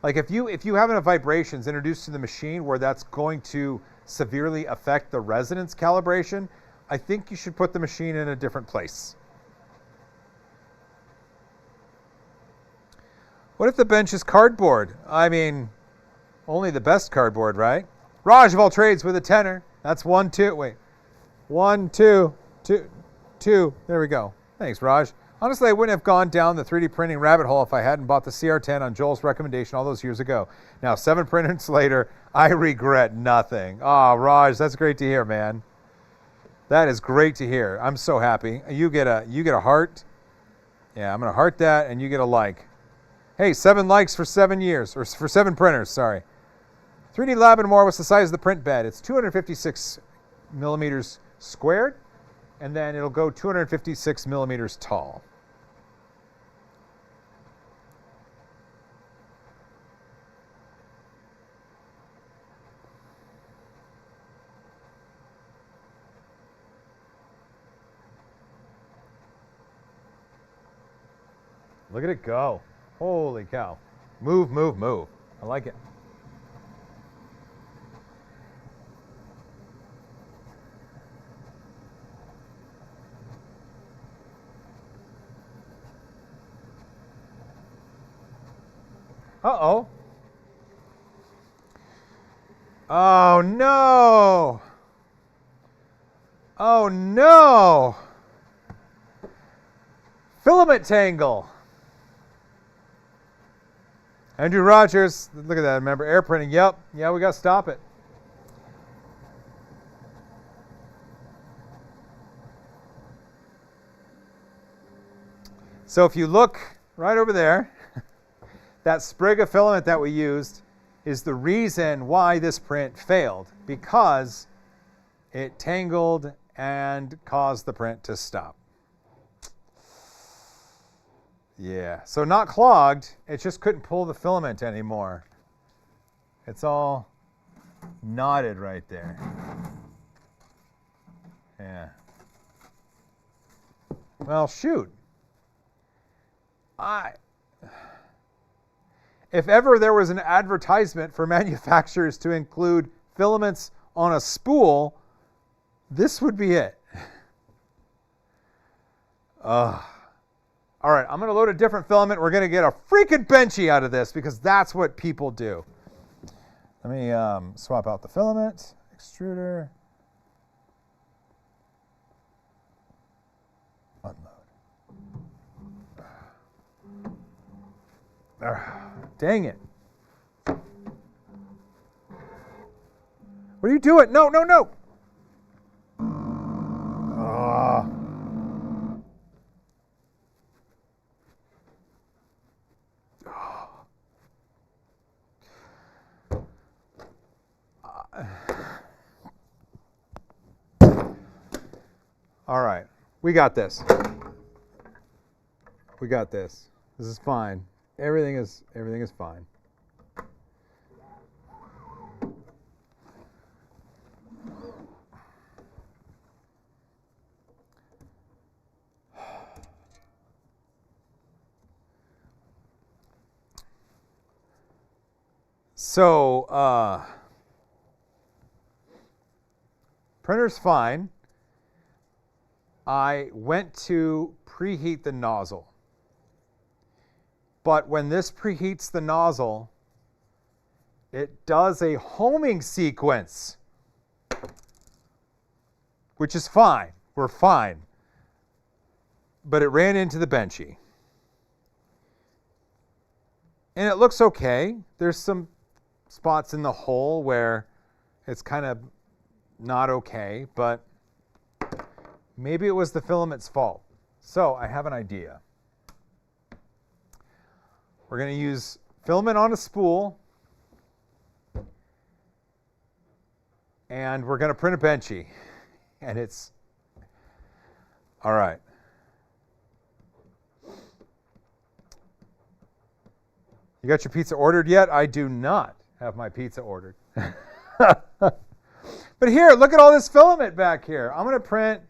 Like if you have enough vibrations introduced to the machine where that's going to severely affect the resonance calibration, I think you should put the machine in a different place. What if the bench is cardboard? I mean, only the best cardboard, right? Raj of all trades with a tenner. That's 1, 2. Wait. 1, 2, 2, 2. There we go. Thanks, Raj. Honestly, I wouldn't have gone down the 3D printing rabbit hole if I hadn't bought the CR10 on Joel's recommendation all those years ago. Now, 7 prints later, I regret nothing. Oh, Raj, that's great to hear, man. That is great to hear. I'm so happy. You get a heart. Yeah, I'm going to heart that, and you get a like. Hey, 7 likes for 7 years, or for 7 printers, sorry. 3D Lab and more, what's the size of the print bed? It's 256 millimeters squared, and then it'll go 256 millimeters tall. Look at it go. Holy cow. Move, move, move. I like it. Uh-oh. Oh, no. Oh, no. Filament tangle. Andrew Rogers, look at that, remember, air printing. Yep, yeah, we got to stop it. So if you look right over there, that sprig of filament that we used is the reason why this print failed, because it tangled and caused the print to stop. Yeah, so not clogged, it just couldn't pull the filament anymore. It's all knotted right there. Yeah. Well, shoot. If ever there was an advertisement for manufacturers to include filaments on a spool, this would be it. All right, I'm going to load a different filament. We're going to get a freaking benchy out of this because that's what people do. Let me swap out the filament, extruder, unload. Dang it. What are you doing? No, no, no. All right, we got this. We got this. This is fine. Everything is fine. So, printer's fine. I went to preheat the nozzle. But when this preheats the nozzle, it does a homing sequence, which is fine. We're fine. But it ran into the benchy. And it looks okay. There's some spots in the hole where it's kind of not okay, but maybe it was the filament's fault. So I have an idea. We're going to use filament on a spool, and we're going to print a benchy. And it's all right. You got your pizza ordered yet? I do not have my pizza ordered. But here, look at all this filament back here. I'm going to print.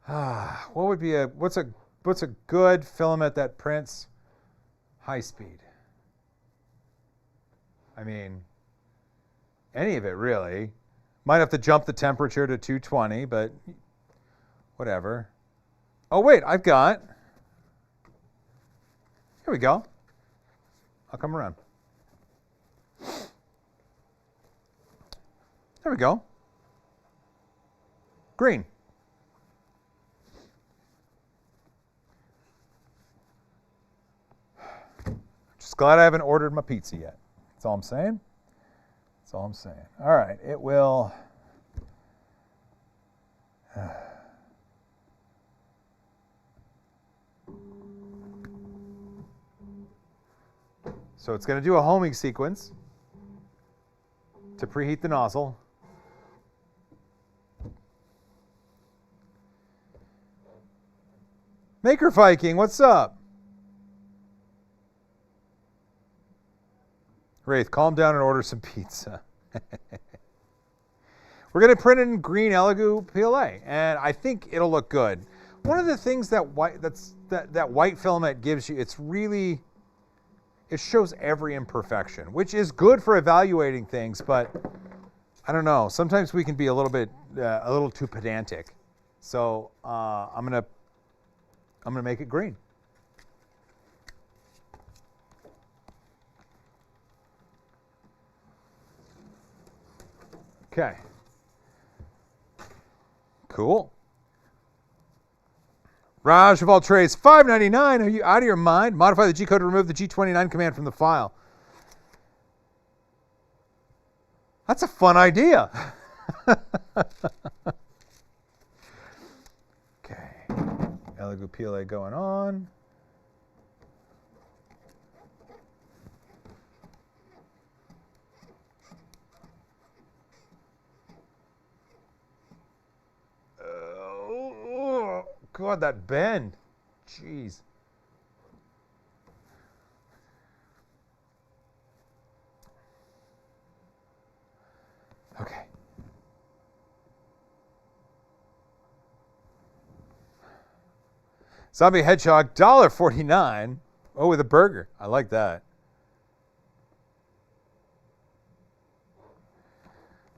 What would be what's a good filament that prints high speed. I mean, any of it really. Might have to jump the temperature to 220, but whatever. Oh wait, I've got. Here we go. I'll come around. There we go. Green. Just glad I haven't ordered my pizza yet. That's all I'm saying. That's all I'm saying. All right, it will. So it's going to do a homing sequence to preheat the nozzle. Maker Viking, what's up? Wraith, calm down and order some pizza. We're going to print it in green Elegoo PLA, and I think it'll look good. One of the things that white filament gives you, it shows every imperfection, which is good for evaluating things, but I don't know. Sometimes we can be a little too pedantic. So I'm gonna make it green. Okay. Cool. Raj of all trades, $5.99. Are you out of your mind? Modify the G code to remove the G29 command from the file. That's a fun idea. Okay. Elegoo PLA going on. Oh, God, that bend. Jeez. Okay. Zombie Hedgehog, $1.49. Oh, with a burger. I like that.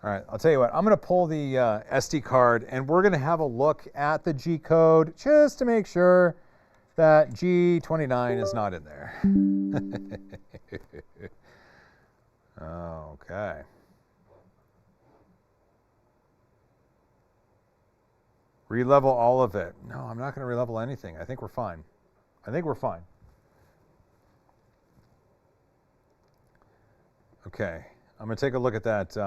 All right, I'll tell you what. I'm going to pull the SD card, and we're going to have a look at the G code just to make sure that G29 is not in there. Okay. Relevel all of it. No, I'm not going to relevel anything. I think we're fine. I think we're fine. Okay, I'm going to take a look at that.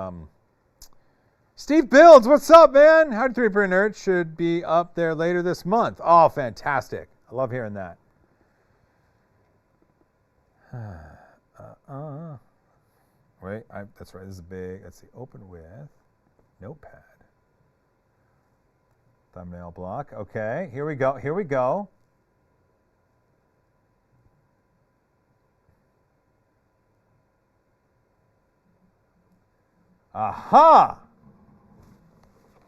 Steve Builds, what's up, man? How to 3D Nerd should be up there later this month. Oh, fantastic. I love hearing that. Wait, that's right. This is big. Let's see. Open with Notepad. Thumbnail block. Okay, here we go. Here we go. Aha!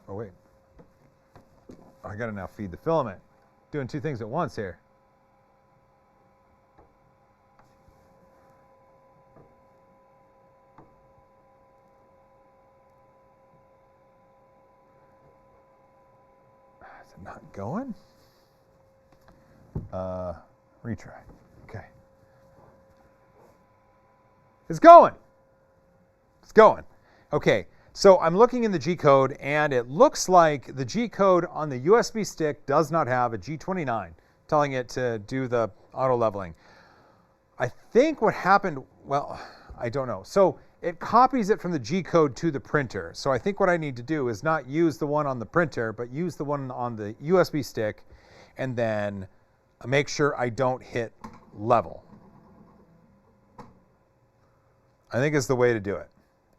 Oh, wait. I got to now feed the filament. Doing two things at once here. Is it not going? Retry. Okay. It's going. It's going. Okay. So I'm looking in the G code, and it looks like the G code on the USB stick does not have a G29 telling it to do the auto leveling. I think what happened, well, I don't know. So it copies it from the G code to the printer. So I think what I need to do is not use the one on the printer, but use the one on the USB stick, and then make sure I don't hit level. I think is the way to do it.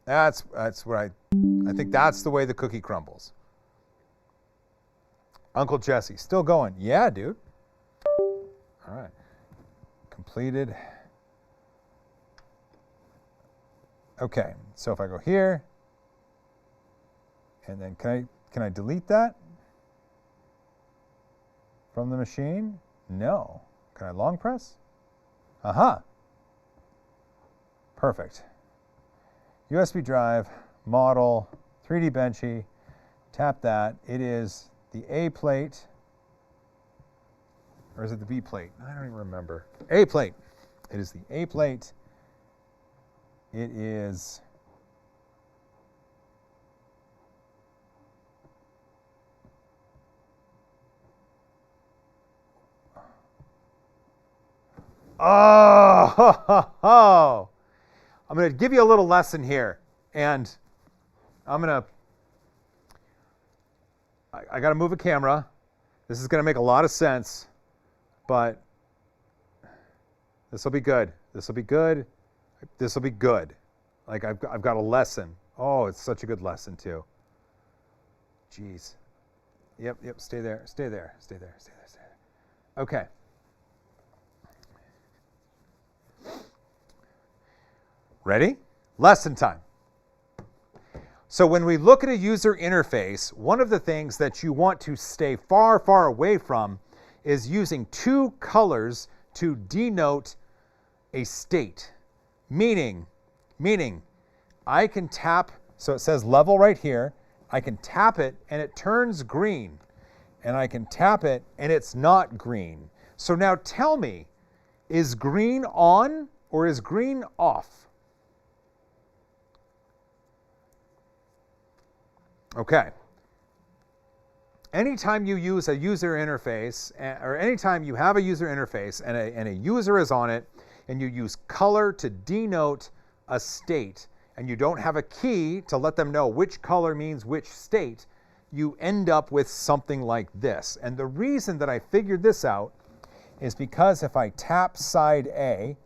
That's what I think that's the way the cookie crumbles. Uncle Jesse, still going. Yeah, dude. All right. Completed. Okay, so if I go here, and then can I delete that from the machine? No. Can I long press? Aha. Perfect. USB drive, model, 3D Benchy. Tap that. It is the A plate. Or is it the B plate? I don't even remember. A plate. It is the A plate. It is... Oh, I'm going to give you a little lesson here, and I got to move a camera. This is going to make a lot of sense, but this will be good. This will be good. This will be good. Like I've got a lesson. Oh, it's such a good lesson too. Jeez. Yep. Stay there. Stay there. Stay there. Stay there. Stay there. Okay. Ready? Lesson time. So when we look at a user interface, one of the things that you want to stay far, far away from is using two colors to denote a state. Meaning, I can tap, so it says level right here, I can tap it and it turns green. And I can tap it and it's not green. So now tell me, is green on or is green off? Okay. Anytime you use a user interface, or anytime you have a user interface and a user is on it, and you use color to denote a state, and you don't have a key to let them know which color means which state, you end up with something like this. And the reason that I figured this out is because if I tap side A,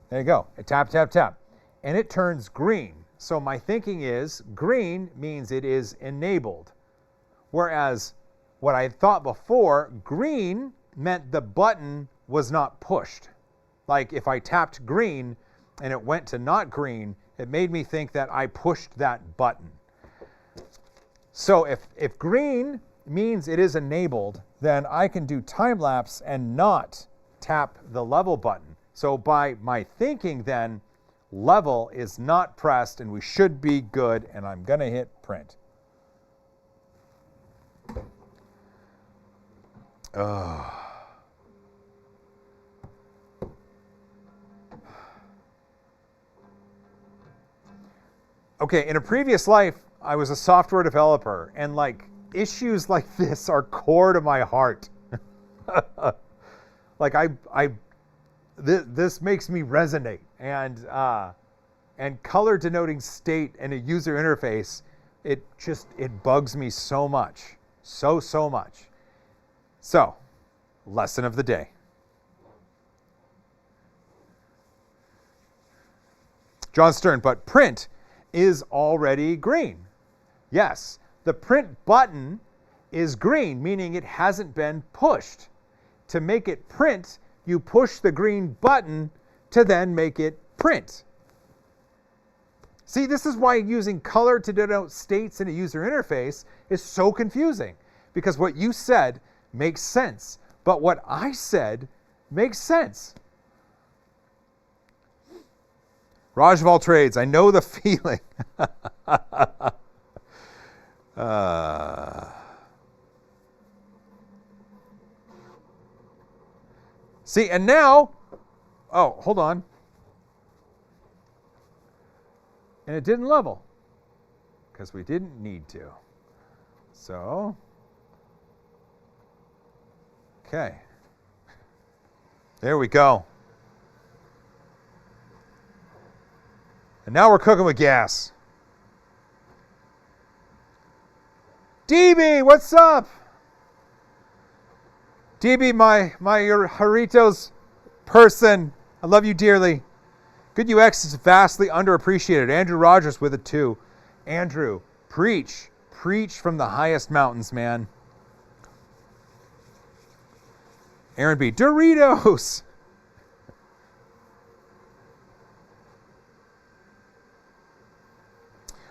there you go, I tap, and it turns green. So my thinking is green means it is enabled. Whereas what I thought before, green meant the button was not pushed. Like if I tapped green and it went to not green, it made me think that I pushed that button. So if green means it is enabled, then I can do time lapse and not tap the level button. So by my thinking then, level is not pressed and we should be good, and I'm going to hit print. Okay, in a previous life, I was a software developer, and like issues like this are core to my heart. Like this makes me resonate, and color denoting state in a user interface, it bugs me so much, so much. So, lesson of the day. John Stern, but print is already green. Yes, the print button is green, meaning it hasn't been pushed. To make it print, you push the green button to then make it print. See, this is why using color to denote states in a user interface is so confusing, because what you said makes sense, but what I said makes sense. Raj of all trades, I know the feeling. See, and now, oh, hold on. And it didn't level, because we didn't need to. So, okay. There we go. And now we're cooking with gas. DB, what's up? DB, my Haritos person. I love you dearly. Good UX is vastly underappreciated. Andrew Rogers with it too. Andrew, preach. Preach from the highest mountains, man. Aaron B, Doritos.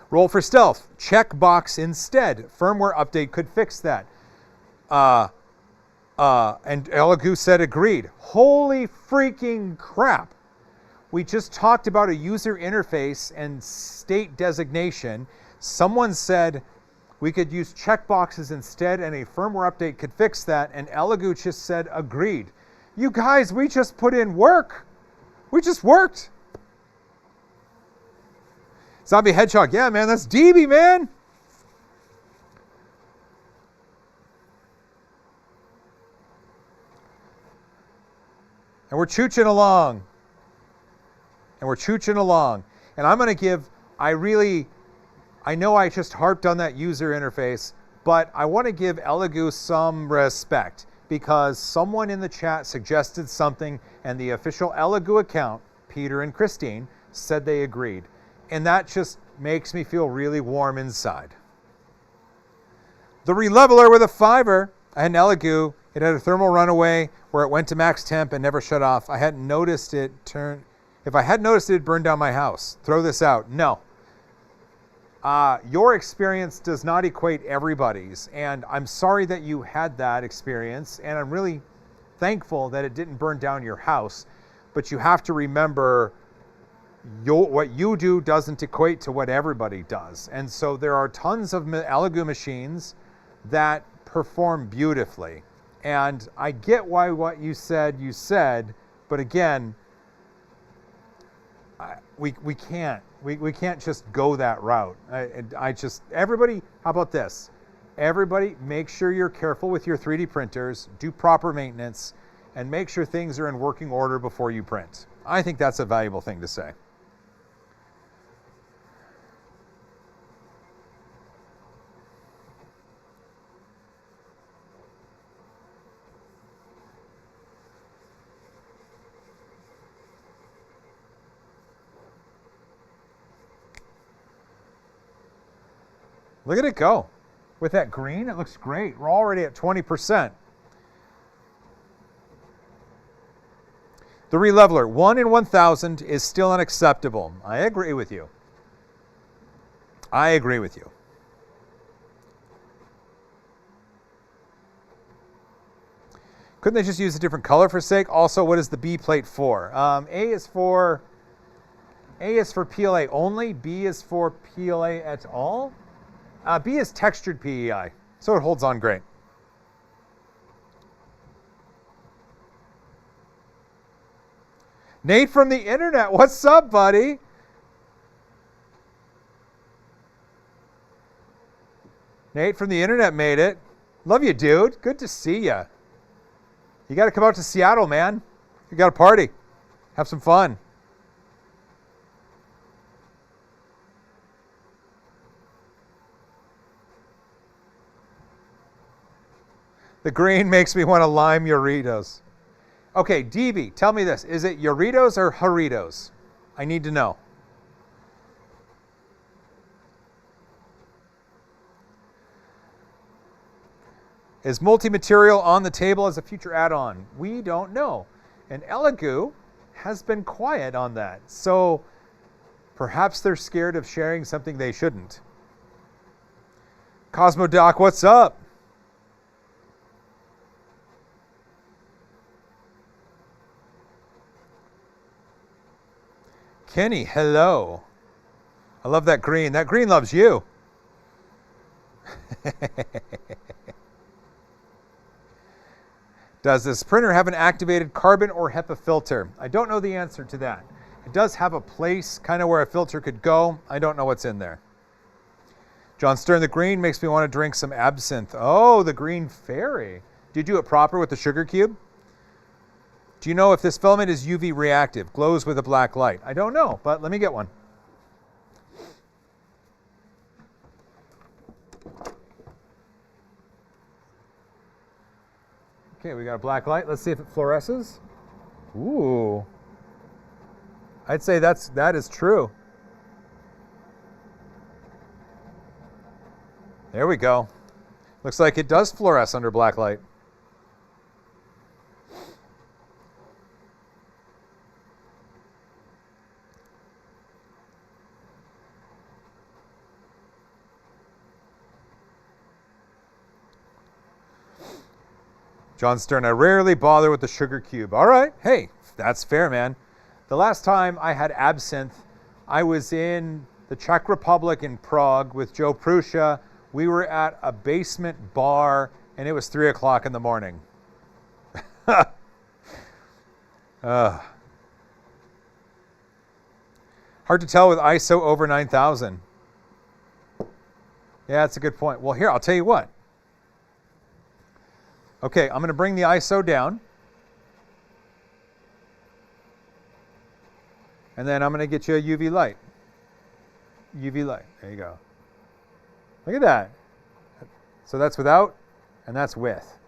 Roll for stealth. Checkbox instead. Firmware update could fix that. And Elegoo said agreed. Holy freaking crap. We just talked about a user interface and state designation. Someone said we could use checkboxes instead and a firmware update could fix that. And Elegoo just said agreed. You guys, we just put in work. We just worked. Zombie Hedgehog, yeah, man, that's DB, man. And we're chooching along. And I'm going to give, I know I just harped on that user interface, but I want to give Elegoo some respect because someone in the chat suggested something and the official Elegoo account, Peter and Christine, said they agreed. And that just makes me feel really warm inside. The Releveler with a 5er. I had an Elegoo. It had a thermal runaway where it went to max temp and never shut off. I hadn't noticed it turn. If I had noticed it, it'd burn down my house. Throw this out. No. Your experience does not equate everybody's. And I'm sorry that you had that experience. And I'm really thankful that it didn't burn down your house. But you have to remember what you do doesn't equate to what everybody does. And so there are tons of Elegoo machines that perform beautifully. And I get why what you said, but again, we can't just go that route. Everybody, how about this? Everybody, make sure you're careful with your 3D printers, do proper maintenance, and make sure things are in working order before you print. I think that's a valuable thing to say. Look at it go. With that green, it looks great. We're already at 20%. The Releveler, 1 in 1,000 is still unacceptable. I agree with you. Couldn't they just use a different color for sake? Also, what is the B plate for? A is for PLA only. B is for PLA et al. B is textured PEI, so it holds on great. Nate from the internet, what's up, buddy? Nate from the internet made it. Love you, dude. Good to see you. You got to come out to Seattle, man. You got a party. Have some fun. The green makes me want to lime Doritos. Okay, DB, tell me this. Is it Doritos or Doritos? I need to know. Is multi-material on the table as a future add-on? We don't know. And Elegoo has been quiet on that. So perhaps they're scared of sharing something they shouldn't. Cosmodoc, what's up? Kenny, hello. I love that green. That green loves you. Does this printer have an activated carbon or HEPA filter? I don't know the answer to that. It does have a place kind of where a filter could go. I don't know what's in there. John Stern, the green makes me want to drink some absinthe. Oh, the green fairy. Do you do it proper with the sugar cube? Do you know if this filament is UV reactive, glows with a black light? I don't know, but let me get one. Okay, we got a black light. Let's see if it fluoresces. Ooh. I'd say that is true. There we go. Looks like it does fluoresce under black light. John Stern, I rarely bother with the sugar cube. All right, hey, that's fair, man. The last time I had absinthe, I was in the Czech Republic in Prague with Joe Prussia. We were at a basement bar, and it was 3 o'clock in the morning. Hard to tell with ISO over 9,000. Yeah, that's a good point. Well, here, I'll tell you what. Okay, I'm going to bring the ISO down. And then I'm going to get you a UV light. UV light. There you go. Look at that. So that's without, and that's with.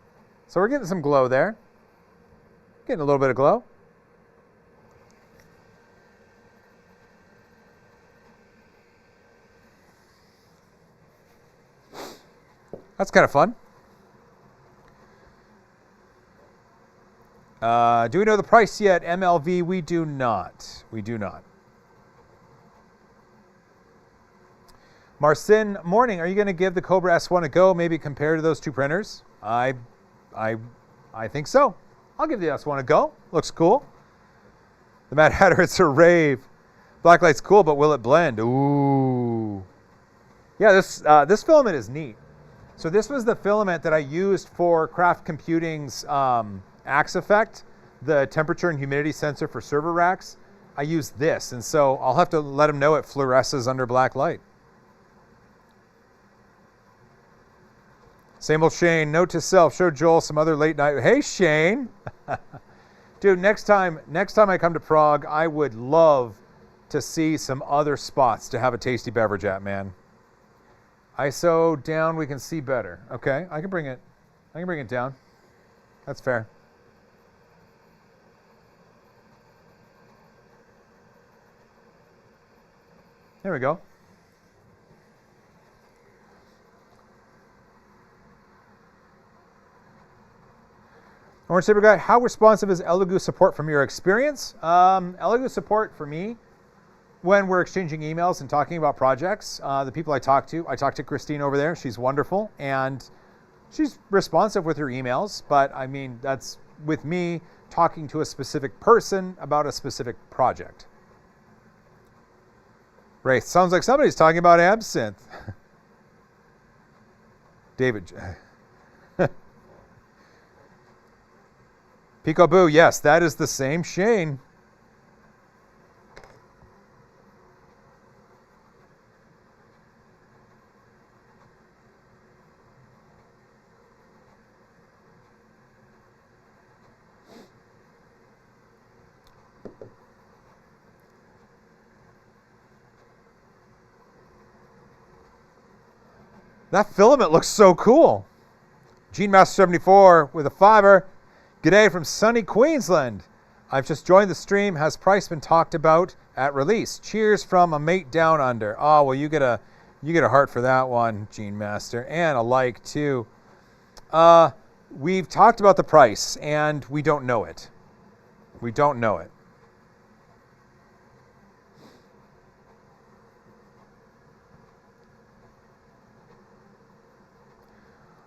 So we're getting some glow there. Getting a little bit of glow. That's kind of fun. Do we know the price yet? MLV, we do not. We do not. Marcin, morning. Are you going to give the Cobra S1 a go? Maybe compare to those two printers? I think so. I'll give the S1 a go. Looks cool. The Mad Hatter, it's a rave. Blacklight's cool, but will it blend? Ooh. Yeah, this filament is neat. So this was the filament that I used for Craft Computing's Axe Effect, the temperature and humidity sensor for server racks. I used this, and so I'll have to let them know it fluoresces under black light. Same old Shane, note to self, show Joel some other late night. Hey Shane. Dude, next time I come to Prague, I would love to see some other spots to have a tasty beverage at, man. ISO down, we can see better. Okay, I can bring it down. That's fair. There we go. Orange Saber Guy, how responsive is Elegoo support from your experience? Elegoo support for me, when we're exchanging emails and talking about projects, the people I talk to Christine over there, she's wonderful, and she's responsive with her emails, but I mean, that's with me talking to a specific person about a specific project. Ray, sounds like somebody's talking about absinthe. David. Peekaboo, yes, that is the same Shane. That filament looks so cool. Gene Master 74 with a $5. G'day from sunny Queensland. I've just joined the stream. Has price been talked about at release? Cheers from a mate down under. Oh, well, you get a heart for that one, Gene Master, and a like too. We've talked about the price, and we don't know it. We don't know it.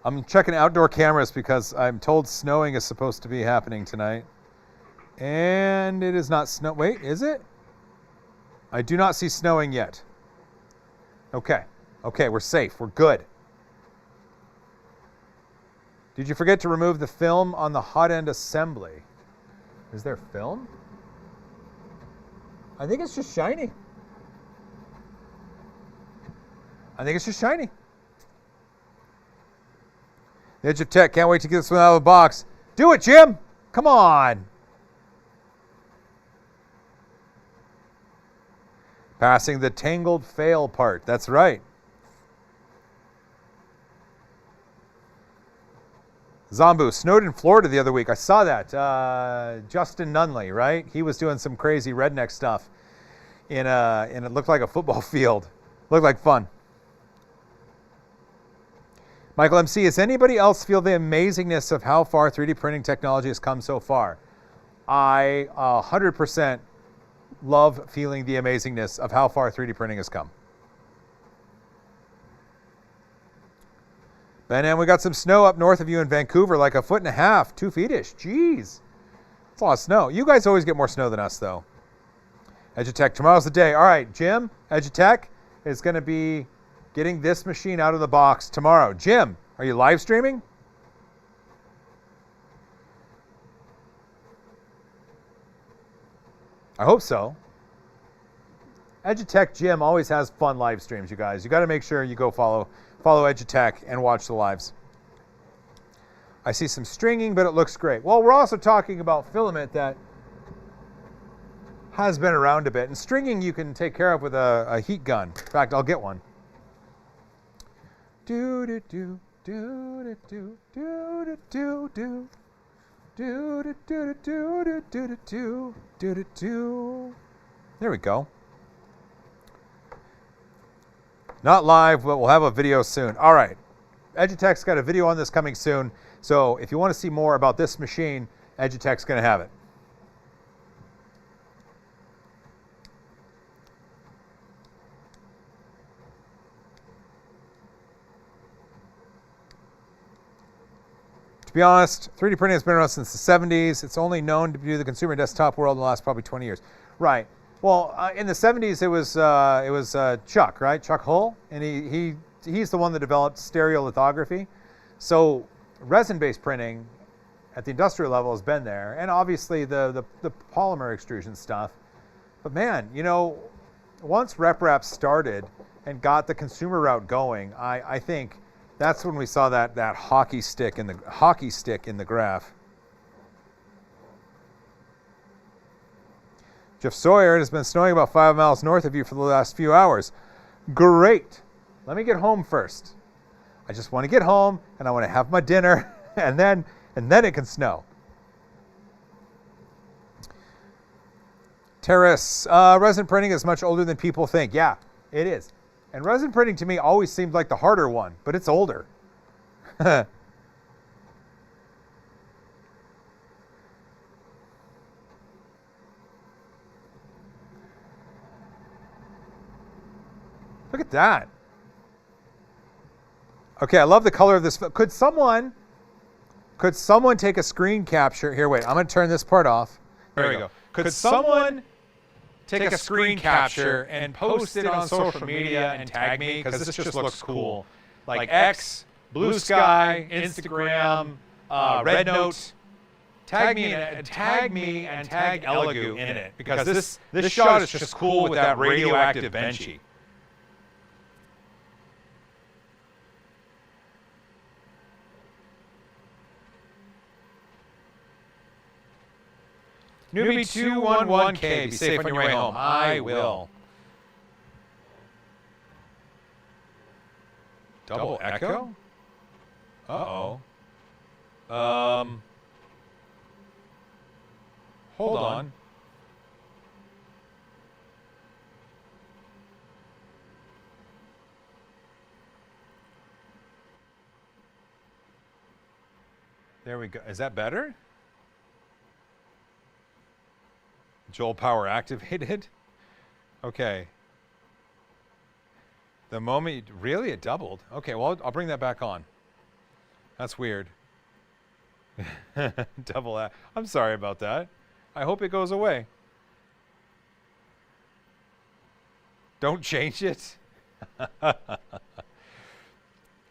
I'm checking outdoor cameras because I'm told snowing is supposed to be happening tonight. And it is not snow. Wait, is it? I do not see snowing yet. Okay. Okay, we're safe. We're good. Did you forget to remove the film on the hot end assembly? Is there film? I think it's just shiny. I think it's just shiny. The Edge of Tech, can't wait to get this one out of the box. Do it, Jim! Come on! Passing the tangled fail part. That's right. Zombu, snowed in Florida the other week. I saw that. Justin Nunley, right? He was doing some crazy redneck stuff in it looked like a football field. Looked like fun. Michael MC, does anybody else feel the amazingness of how far 3D printing technology has come so far? I 100% love feeling the amazingness of how far 3D printing has come. And then we got some snow up north of you in Vancouver, like 1.5 feet, 2 feet-ish. Jeez. That's a lot of snow. You guys always get more snow than us, though. Edutech, tomorrow's the day. All right, Jim, Edutech is going to be getting this machine out of the box tomorrow. Jim, are you live streaming? I hope so. Edutech Jim always has fun live streams, you guys. You got to make sure you go follow Edutech and watch the lives. I see some stringing, but it looks great. Well, we're also talking about filament that has been around a bit. And stringing you can take care of with a heat gun. In fact, I'll get one. Do do do do do do do do do do do do do do do do. There we go. Not live, but we'll have a video soon. All right. Edutech's got a video on this coming soon. So if you want to see more about this machine, Edutech's going to have it. To be honest, 3D printing has been around since the 70s. It's only known to do the consumer desktop world in the last probably 20 years. Right. Well, in the 70s, it was Chuck, right? Chuck Hull, and he's the one that developed stereolithography. So resin-based printing at the industrial level has been there, and obviously the polymer extrusion stuff. But man, you know, once RepRap started and got the consumer route going, I think that's when we saw that hockey stick in the graph. Jeff Sawyer, it has been snowing about 5 miles north of you for the last few hours. Great. Let me get home first. I just want to get home and I want to have my dinner and then it can snow. Terrace, resin printing is much older than people think. Yeah, it is. And resin printing to me always seemed like the harder one, but it's older. Look at that. Okay, I love the color of this. Could someone take a screen capture? Here, wait, I'm going to turn this part off. There we go. Could someone take a screen capture and post it on social media and tag me? Because this just looks cool. Like X, Blue Sky, Instagram, Red Note. Tag me and tag Elegoo in it. Because this shot is just cool with that radioactive benchy. Newbie 211K, be safe on your way home. I will. Double echo? Uh-oh. Hold on. There we go. Is that better? Joel power activated. Okay. The moment, really, it doubled. Okay, well, I'll bring that back on. That's weird. Double that. I'm sorry about that. I hope it goes away. Don't change it. I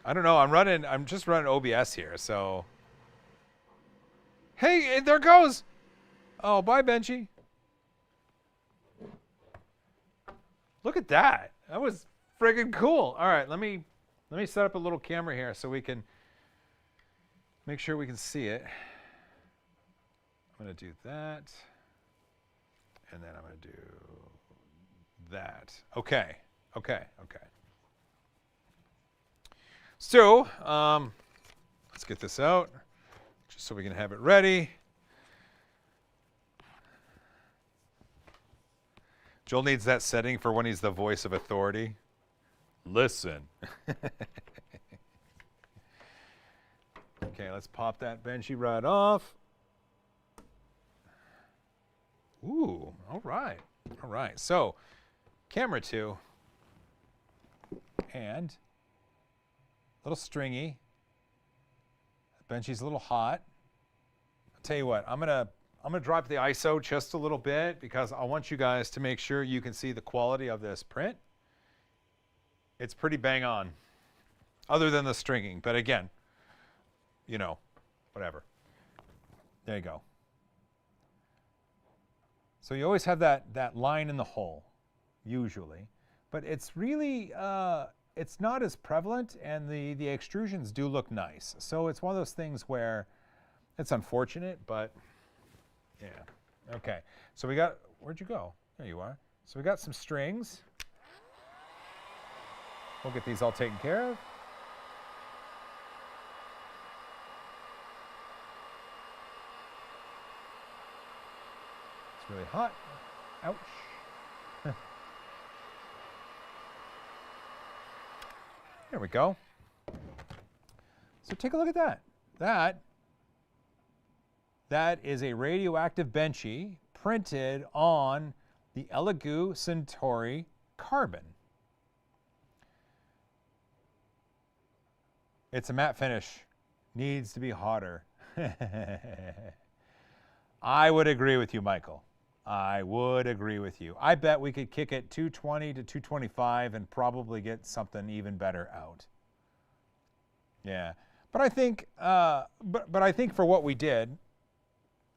don't know. I'm just running OBS here, so. Hey, there it goes. Oh, bye, Benchy. Look at that. That was friggin' cool. All right, let me set up a little camera here so we can make sure we can see it. I'm going to do that. And then I'm going to do that. Okay. So, let's get this out just so we can have it ready. Joel needs that setting for when he's the voice of authority. Listen. Okay, let's pop that Benchy right off. Ooh, all right. All right, so camera 2 and a little stringy. Benchy's a little hot. I'll tell you what, I'm gonna drop the ISO just a little bit because I want you guys to make sure you can see the quality of this print. It's pretty bang on, other than the stringing. But again, you know, whatever. There you go. So you always have that line in the hole, usually. But it's really, it's not as prevalent, and the extrusions do look nice. So it's one of those things where it's unfortunate, but yeah. Okay, so we got, where'd you go? There you are. So we got some strings. We'll get these all taken care of. It's really hot. Ouch. There we go. So take a look at that. That is a radioactive Benchy printed on the Elegoo Centauri carbon. It's a matte finish. Needs to be hotter. I would agree with you, Michael. I would agree with you. I bet we could kick it 220 to 225 and probably get something even better out. Yeah, but I think, but I think for what we did,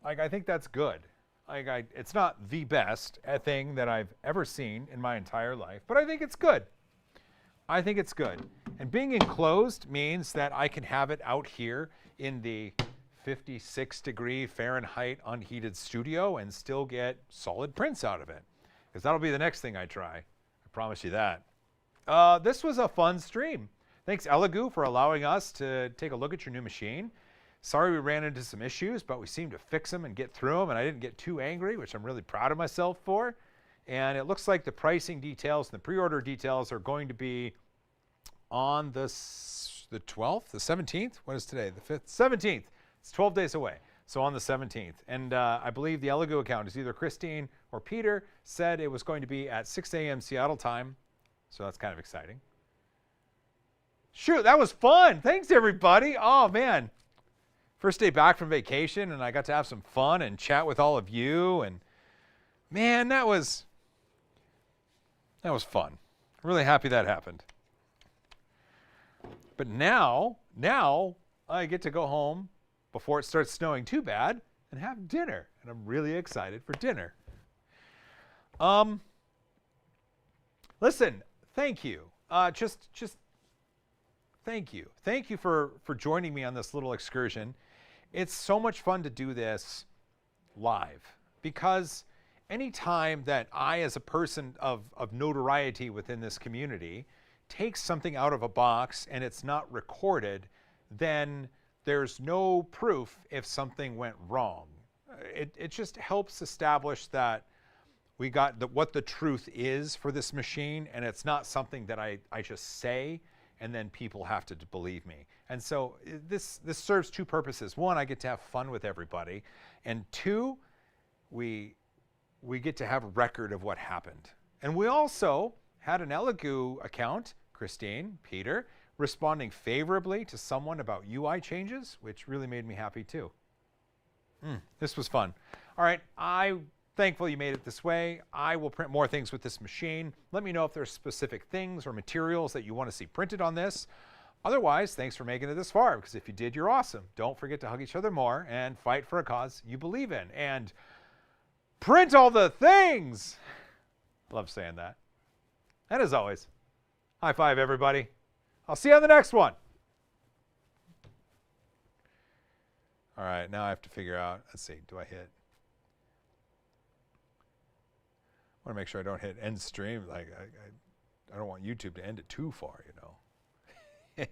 like, I think that's good. Like, it's not the best thing that I've ever seen in my entire life, but I think it's good. I think it's good. And being enclosed means that I can have it out here in the 56-degree Fahrenheit unheated studio and still get solid prints out of it. Because that'll be the next thing I try. I promise you that. This was a fun stream. Thanks, Elegoo, for allowing us to take a look at your new machine. Sorry we ran into some issues, but we seemed to fix them and get through them, and I didn't get too angry, which I'm really proud of myself for. And it looks like the pricing details and the pre-order details are going to be on the 12th, the 17th? What is today? The 5th? 17th. It's 12 days away, so on the 17th. And I believe the Elegoo account is either Christine or Peter said it was going to be at 6 a.m. Seattle time, so that's kind of exciting. Shoot, that was fun. Thanks, everybody. Oh, man. First day back from vacation, and I got to have some fun and chat with all of you. And, man, that was fun. Really happy that happened. But now I get to go home before it starts snowing too bad and have dinner. And I'm really excited for dinner. Listen, thank you. Just thank you. Thank you for joining me on this little excursion. It's so much fun to do this live because anytime that I, as a person of notoriety within this community, take something out of a box and it's not recorded, then there's no proof if something went wrong. It just helps establish that we got what the truth is for this machine, and it's not something that I just say and then people have to believe me. And so this serves two purposes. One, I get to have fun with everybody, and two, we get to have a record of what happened. And we also had an Elegoo account, Christine, Peter, responding favorably to someone about UI changes, which really made me happy too. This was fun. All right, I'm thankful you made it this way. I will print more things with this machine. Let me know if there's specific things or materials that you want to see printed on this. Otherwise, thanks for making it this far, because if you did, you're awesome. Don't forget to hug each other more and fight for a cause you believe in. And print all the things! Love saying that. And as always, high five, everybody. I'll see you on the next one. All right, now I have to figure out, let's see, do I hit? I want to make sure I don't hit end stream. Like I don't want YouTube to end it too far, you know.